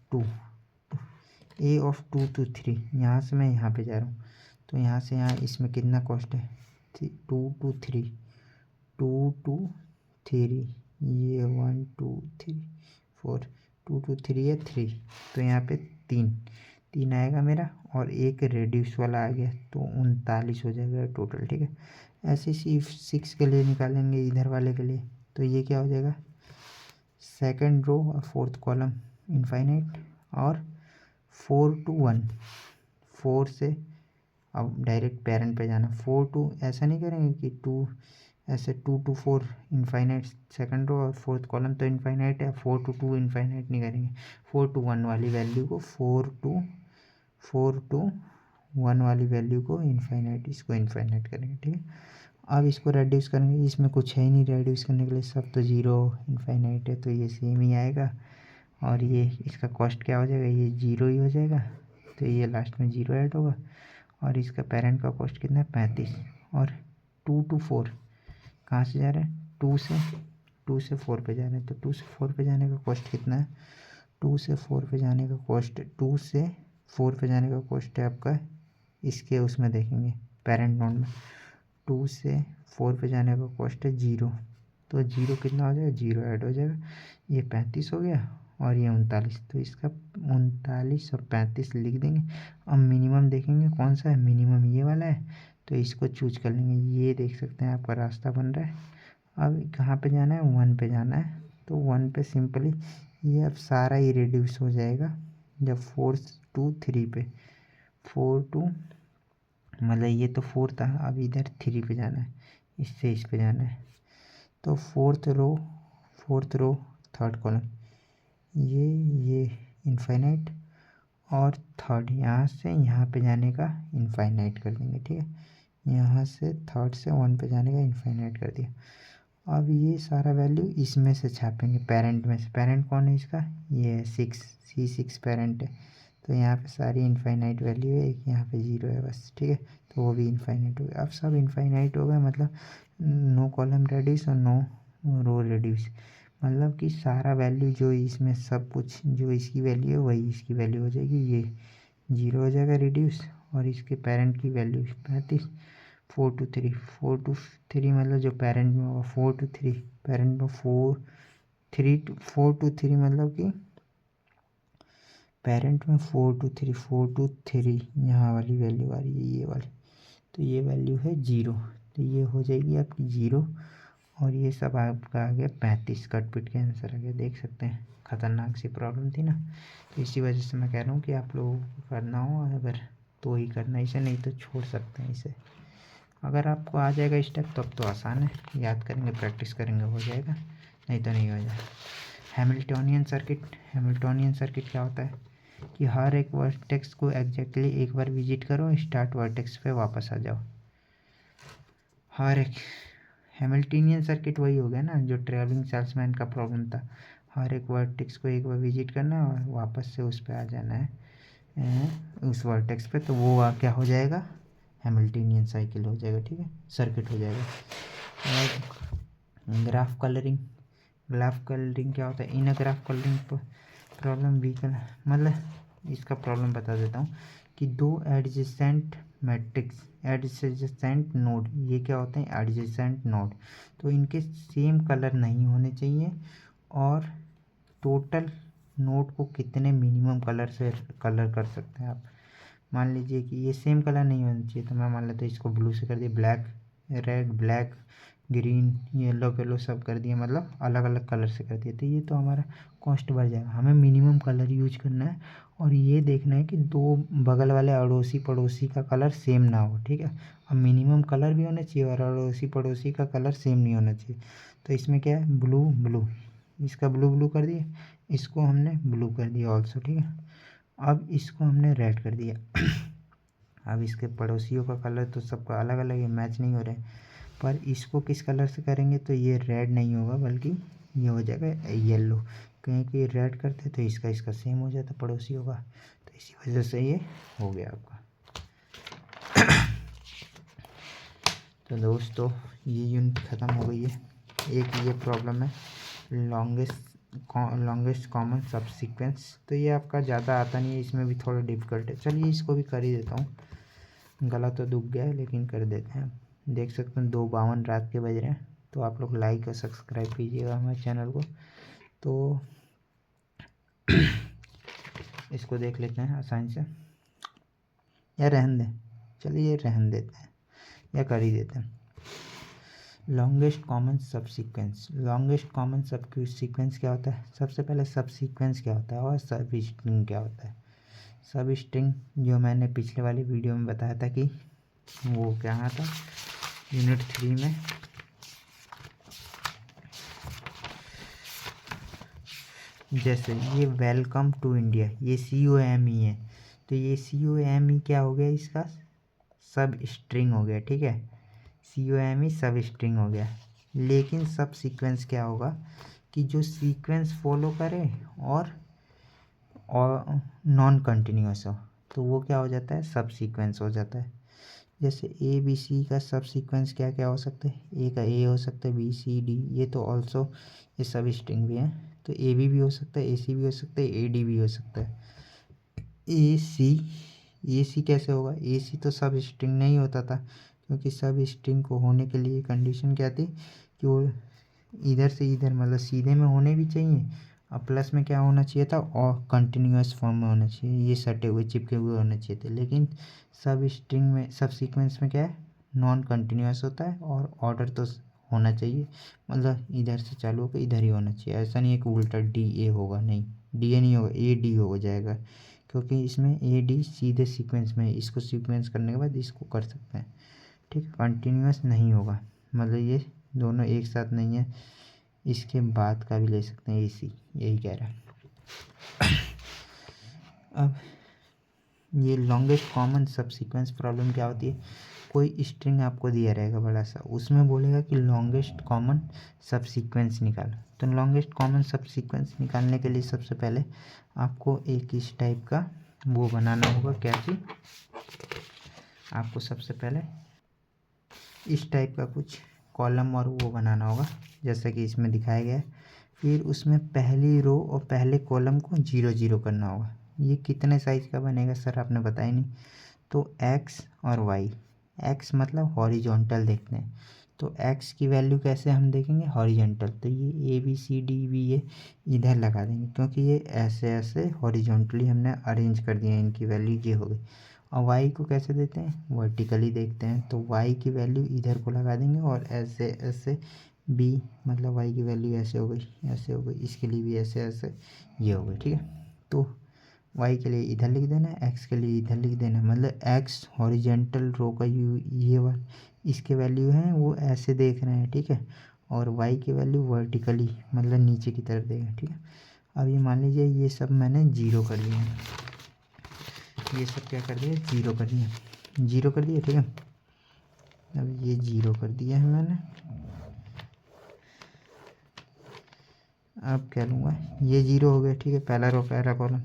2 to 3, यहाँ से मैं यहाँ पे जा रहा हूँ, तो यहाँ से यहाँ इसमें कितना कॉस्ट है 2 to 3, ये 1 2 3 4 2 to 3 है 3, तो यहाँ पे 3 आएगा मेरा, और एक रेड्यूस वाला आ गया तो 39 हो जाएगा टोटल। ठीक है, ऐसे C6 के लिए निकालेंगे इधर वाले के लिए, तो ये क्या हो जाएगा सेकंड रो और फोर्थ कॉलम इनफाइनाइट, और 4 to 1, 4 से अब डायरेक्ट पेरेंट पे जाना, 4 to ऐसा नहीं करेंगे कि 2 ऐसे 2 to 4 इनफाइनाइट सेकंड रो और फोर्थ कॉलम तो इनफाइनाइट है, 4 to 2 इनफाइनाइट नहीं करेंगे, 4 to 1 वाली वैल्यू को 4 to 1 वाली वैल्यू को इनफाइनाइट, इसको इनफाइनाइट करेंगे। ठीक है, अब इसको रेड्यूस करेंगे, इसमें कुछ है ही नहीं रेड्यूस करने के लिए, सब तो 0 इनफाइनाइट है, तो ये सेम ही आएगा, और ये इसका कॉस्ट क्या हो जाएगा, ये 0 ही हो जाएगा, तो ये लास्ट में 0 ऐड होगा, और इसका पेरेंट का कॉस्ट कितना है 35, और 2 to 4 कहाँ से जा रहे हैं 2 से 4 पे जा रहे हैं, तो 2 से 4 पे जाने का कॉस्ट कितना है, 2 से 4 पे जाने का कॉस्ट 2 से 4 पे जाने का कॉस्ट है आपका, इसके उसमें देखेंगे पेरेंट नोट में 2 से 4 पे जाने का कॉस्ट है 0, तो 0 कितना हो जाएगा 0 ऐड हो जाएगा, ये 35 हो गया और ये 39, तो इसका 39 और 35 लिख देंगे। अब मिनिमम देखेंगे कौन सा है, मिनिमम ये वाला है, तो इसको चूज कर लेंगे, ये देख सकते हैं आपका रास्ता बन रहा है। अब कहाँ पे जाना है 1 पे जाना है, तो 1 पे सिंपली ये अब सारा ही रिड्यूस हो जाएगा, जब 4 to 3 पे 4 to मतलब ये तो 4 था, अब इधर 3 पे जाना है, इससे इस पे जाना है, तो फोर्थ रो थर्ड कॉलम ये इनफाइनाइट, और थर्ड यहाँ से यहाँ पे जाने का इनफाइनाइट कर देंगे। ठीक है, यहाँ से थर्ड से 1 पे जाने का इनफाइनाइट कर दिया। अब ये सारा वैल्यू इसमें से छापेंगे, पेरेंट में से, पेरेंट कौन है इसका, ये है 6, C6 पेरेंट है, तो यहाँ पे सारी इनफाइनाइट वैल्यू है, एक यहाँ पे 0 है बस। ठीक है, तो वो भी इनफाइनाइट हो गया। अब सब इनफाइनाइट हो गया, मतलब नो कॉलम रेड्यूस और नो रो रेड्यूस, मतलब कि सारा वैल्यू जो इसमें सब कुछ जो इसकी वैल्यू है वही इसकी वैल्यू हो जाएगी, ये 0 हो जाएगा रिड्यूस, और इसके पेरेंट की वैल्यू 35, 4 to 3 मतलब जो पेरेंट में होगा 4 to 3, पेरेंट में 4 to 3 मतलब कि पेरेंट में 4 to 3 यहाँ वाली वैल्यू आ रही है, ये वाली, तो ये वैल्यू है 0, तो ये हो जाएगी आपकी 0, और ये सब आपका आ गया 35 कटपिट के आंसर आ गया। देख सकते हैं ख़तरनाक सी प्रॉब्लम थी ना, तो इसी वजह से मैं कह रहा हूँ कि आप लोगों को करना हो अगर तो ही करना इसे, नहीं तो छोड़ सकते हैं इसे। अगर आपको आ जाएगा स्टेप तब तो आसान है, याद करेंगे प्रैक्टिस करेंगे हो जाएगा, नहीं तो नहीं हो जाएगा। हैमिल्टोनियन सर्किट क्या होता है कि हर एक वर्टेक्स को एग्जैक्टली एक बार विजिट करो, स्टार्ट वर्टेक्स पे वापस आ जाओ। हर एक हैमिल्टोनियन सर्किट वही हो गया ना जो ट्रैवलिंग सेल्समैन का प्रॉब्लम था। हर एक वर्टेक्स को एक बार विजिट करना और वापस से उस पर आ जाना है उस वर्टेक्स पे, तो वो क्या हो जाएगा, हैमिल्टोनियन साइकिल हो जाएगा, ठीक है, सर्किट हो जाएगा। और ग्राफ कलरिंग क्या होता है, इन ग्राफ कलरिंग प्रॉब्लम व्हीकल, मतलब इसका प्रॉब्लम बता देता हूँ कि दो एडजेसेंट मैट्रिक्स एडजेसेंट नोड, ये क्या होते हैं एडजेसेंट नोड, तो इनके सेम कलर नहीं होने चाहिए और टोटल नोड को कितने मिनिमम कलर से कलर कर सकते हैं आप। मान लीजिए कि ये सेम कलर नहीं होना चाहिए, तो मैं मान लेता हूँ इसको ब्लू से कर दिया, black red black green yellow सब कर दिया, मतलब अलग अलग कलर से कर दिया, तो ये तो हमारा कॉस्ट बढ़ जाएगा। हमें मिनिमम कलर यूज करना है और ये देखना है कि दो बगल वाले अड़ोसी पड़ोसी का कलर सेम ना हो, ठीक है। अब मिनिमम कलर भी होना चाहिए और अड़ोसी पड़ोसी का कलर सेम नहीं होना चाहिए। तो इसमें क्या है, ब्लू इसका ब्लू कर दिया, इसको हमने ब्लू कर दिया ऑल्सो, ठीक है। अब इसको हमने रेड कर दिया अब इसके पड़ोसियों का कलर तो सबका अलग अलग है, मैच नहीं हो रहा है, पर इसको किस कलर से करेंगे तो ये रेड नहीं होगा बल्कि ये हो जाएगा येलो, क्योंकि रेड करते तो इसका सेम हो जाता पड़ोसियों का, तो इसी वजह से ये हो गया आपका। तो दोस्तों ये यूनिट ख़त्म हो गई है। एक ये प्रॉब्लम है लॉन्गेस्ट कॉमन सब सीक्वेंस, तो ये आपका ज़्यादा आता नहीं है, इसमें भी थोड़ा डिफ़िकल्ट है। चलिए इसको भी कर ही देता हूँ, गला तो दुख गया है लेकिन कर देते हैं। देख सकते हैं 2:52 रात के बज रहे हैं, तो आप लोग लाइक और सब्सक्राइब कीजिएगा हमारे चैनल को। तो इसको देख लेते हैं आसानी से, या रहन दें, चलिए रहन देते हैं या कर ही देते हैं। लॉन्गेस्ट कॉमन सब सीक्वेंस क्या होता है, सबसे पहले सब सीक्वेंस क्या होता है और सब स्ट्रिंग क्या होता है। सब स्ट्रिंग जो मैंने पिछले वाली वीडियो में बताया था कि वो क्या था यूनिट 3 में, जैसे ये वेलकम टू इंडिया, ये COME है, तो ये COME क्या हो गया, इसका सब स्ट्रिंग हो गया, ठीक है, COME सब स्ट्रिंग हो गया। लेकिन सब सीक्वेंस क्या होगा कि जो सीक्वेंस फॉलो करे और नॉन कंटिन्यूस हो, तो वो क्या हो जाता है, सब सीक्वेंस हो जाता है। जैसे ABC का सब सीक्वेंस क्या क्या हो सकते हैं, A का A हो सकता है, BCD, ये तो ऑल्सो ये सब स्ट्रिंग भी हैं, तो AB भी हो सकता है, AC भी हो सकता है, AD भी हो सकता है। AC कैसे होगा, AC तो सब स्ट्रिंग नहीं होता था, क्योंकि सब स्ट्रिंग को होने के लिए कंडीशन क्या थी कि वो इधर से इधर मतलब सीधे में होने भी चाहिए, और प्लस में क्या होना चाहिए था, और कंटिन्यूस फॉर्म में होना चाहिए, ये सटे हुए चिपके हुए होने चाहिए थे। लेकिन सब स्ट्रिंग में सब सीक्वेंस में क्या है, नॉन कंटिन्यूस होता है और ऑर्डर तो होना चाहिए, मतलब इधर से चालू होकर इधर ही होना चाहिए। ऐसा नहीं है कि उल्टा DA होगा, नहीं DA नहीं होगा, AD हो जाएगा, क्योंकि इसमें AD सीधे सीक्वेंस में, इसको सीक्वेंस करने के बाद इसको कर सकते हैं, ठीक, कंटिन्यूस नहीं होगा, मतलब ये दोनों एक साथ नहीं है, इसके बाद का भी ले सकते हैं AC, यही कह रहा है। अब ये लॉन्गेस्ट कॉमन सब सीक्वेंस प्रॉब्लम क्या होती है, कोई स्ट्रिंग आपको दिया रहेगा बड़ा सा, उसमें बोलेगा कि लॉन्गेस्ट कॉमन सब सीक्वेंस निकालो। तो लॉन्गेस्ट कॉमन सब सीक्वेंस निकालने के लिए सबसे पहले आपको एक इस टाइप का वो बनाना होगा, क्या चीज़, आपको सबसे पहले इस टाइप का कुछ कॉलम और वो बनाना होगा, जैसा कि इसमें दिखाया गया है। फिर उसमें पहली रो और पहले कॉलम को 0 0 करना होगा। ये कितने साइज़ का बनेगा सर, आपने बताया नहीं, तो X और Y, X मतलब हॉरिजॉन्टल देखते हैं, तो X की वैल्यू कैसे हम देखेंगे, हॉरिजॉन्टल, तो ये ABCD ये इधर लगा देंगे, क्योंकि ये ऐसे ऐसे हॉरिजॉन्टली हमने अरेंज कर दिया, इनकी वैल्यू ये हो गई। और Y को कैसे देते हैं, वर्टिकली देखते हैं, तो Y की वैल्यू इधर को लगा देंगे और ऐसे ऐसे बी मतलब वाई की वैल्यू ऐसे हो गई, ऐसे हो गई, इसके लिए भी ऐसे ऐसे ये हो गई, ठीक है। तो वाई के लिए इधर लिख देना है, एक्स के लिए इधर लिख देना है, मतलब एक्स हॉरिजेंटल रो का यू ये वाला इसके वैल्यू हैं वो ऐसे देख रहे हैं, ठीक है। और वाई की वैल्यू वर्टिकली मतलब नीचे की तरफ देगा, ठीक है। अब ये मान लीजिए ये सब मैंने जीरो कर दिया, ये सब क्या कर दिया, जीरो कर दिया, जीरो कर दिया, ठीक है। अब ये जीरो कर दिया है मैंने। अब क्या लूँगा, ये जीरो हो गया, ठीक है, पहला रो पहला कॉलम।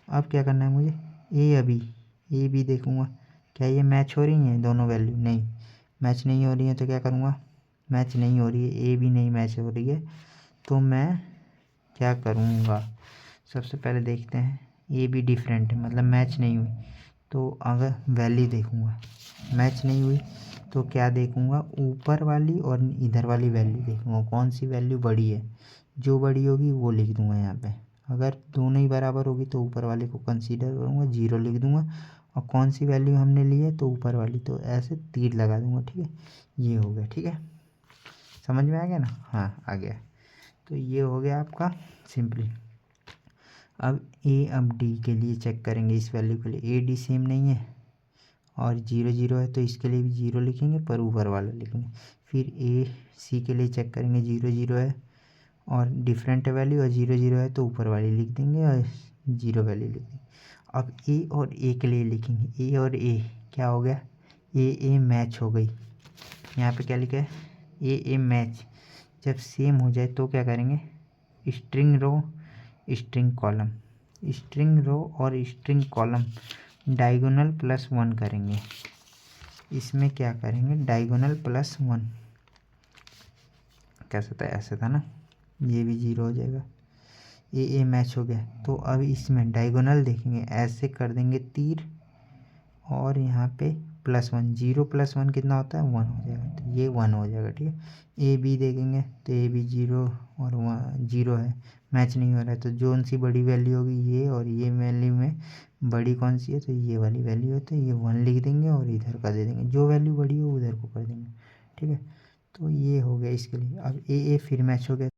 अब क्या करना है मुझे, ए बी देखूँगा क्या ये मैच हो रही हैं दोनों वैल्यू, नहीं मैच नहीं हो रही है, तो क्या करूँगा, मैच नहीं हो रही है, ए बी नहीं मैच हो रही है, तो मैं क्या करूँगा, सबसे पहले देखते हैं ए बी डिफरेंट है मतलब मैच नहीं हुई, तो अगर वैल्यू देखूँगा मैच नहीं हुई तो क्या देखूँगा, ऊपर वाली और इधर वाली वैल्यू देखूँगा कौन सी वैल्यू बड़ी है, जो बड़ी होगी वो लिख दूँगा यहाँ पे। अगर दोनों ही बराबर होगी तो ऊपर वाले को कंसीडर करूँगा, जीरो लिख दूँगा, और कौन सी वैल्यू हमने ली है तो ऊपर वाली, तो ऐसे तीर लगा दूँगा, ठीक है। ये हो गया, ठीक है, समझ में आ गया ना, हाँ आ गया। तो ये हो गया आपका सिंपली। अब डी के लिए चेक करेंगे, इस वैल्यू के लिए ए डी सेम नहीं है और जीरो जीरो है तो इसके लिए भी जीरो लिखेंगे पर ऊपर वाला लिखेंगे। फिर ए सी के लिए चेक करेंगे, जीरो जीरो है और डिफरेंट वैल्यू और जीरो जीरो है तो ऊपर वाली लिख देंगे और जीरो वैल्यू लिख देंगे। अब ए और ए के लिए लिखेंगे, ए और ए क्या हो गया, ए मैच हो गई, यहाँ पे क्या लिखा है, ए मैच। जब सेम हो जाए तो क्या करेंगे, स्ट्रिंग रो स्ट्रिंग कॉलम, स्ट्रिंग रो और string column diagonal plus one करेंगे। इसमें क्या करेंगे, डायगोनल प्लस वन कैसे था, ऐसे था ना, ये भी जीरो हो जाएगा, ए मैच हो गया। तो अब इसमें डायगोनल देखेंगे, ऐसे कर देंगे तीर और यहाँ पे plus one, zero plus one कितना होता है, वन हो जाएगा, तो ये वन हो जाएगा, ठीक है। ए बी देखेंगे तो ए बी जीरो और वन जीरो है, मैच नहीं हो रहा है, तो जो सी बड़ी वैल्यू होगी ये, और ये वैल्यू में बड़ी कौन सी है, तो ये वाली वैल्यू है, तो ये वन लिख देंगे और इधर का दे देंगे, जो वैल्यू बड़ी हो उधर को कर देंगे, ठीक है। तो ये हो गया इसके लिए। अब ए फिर मैच हो गया।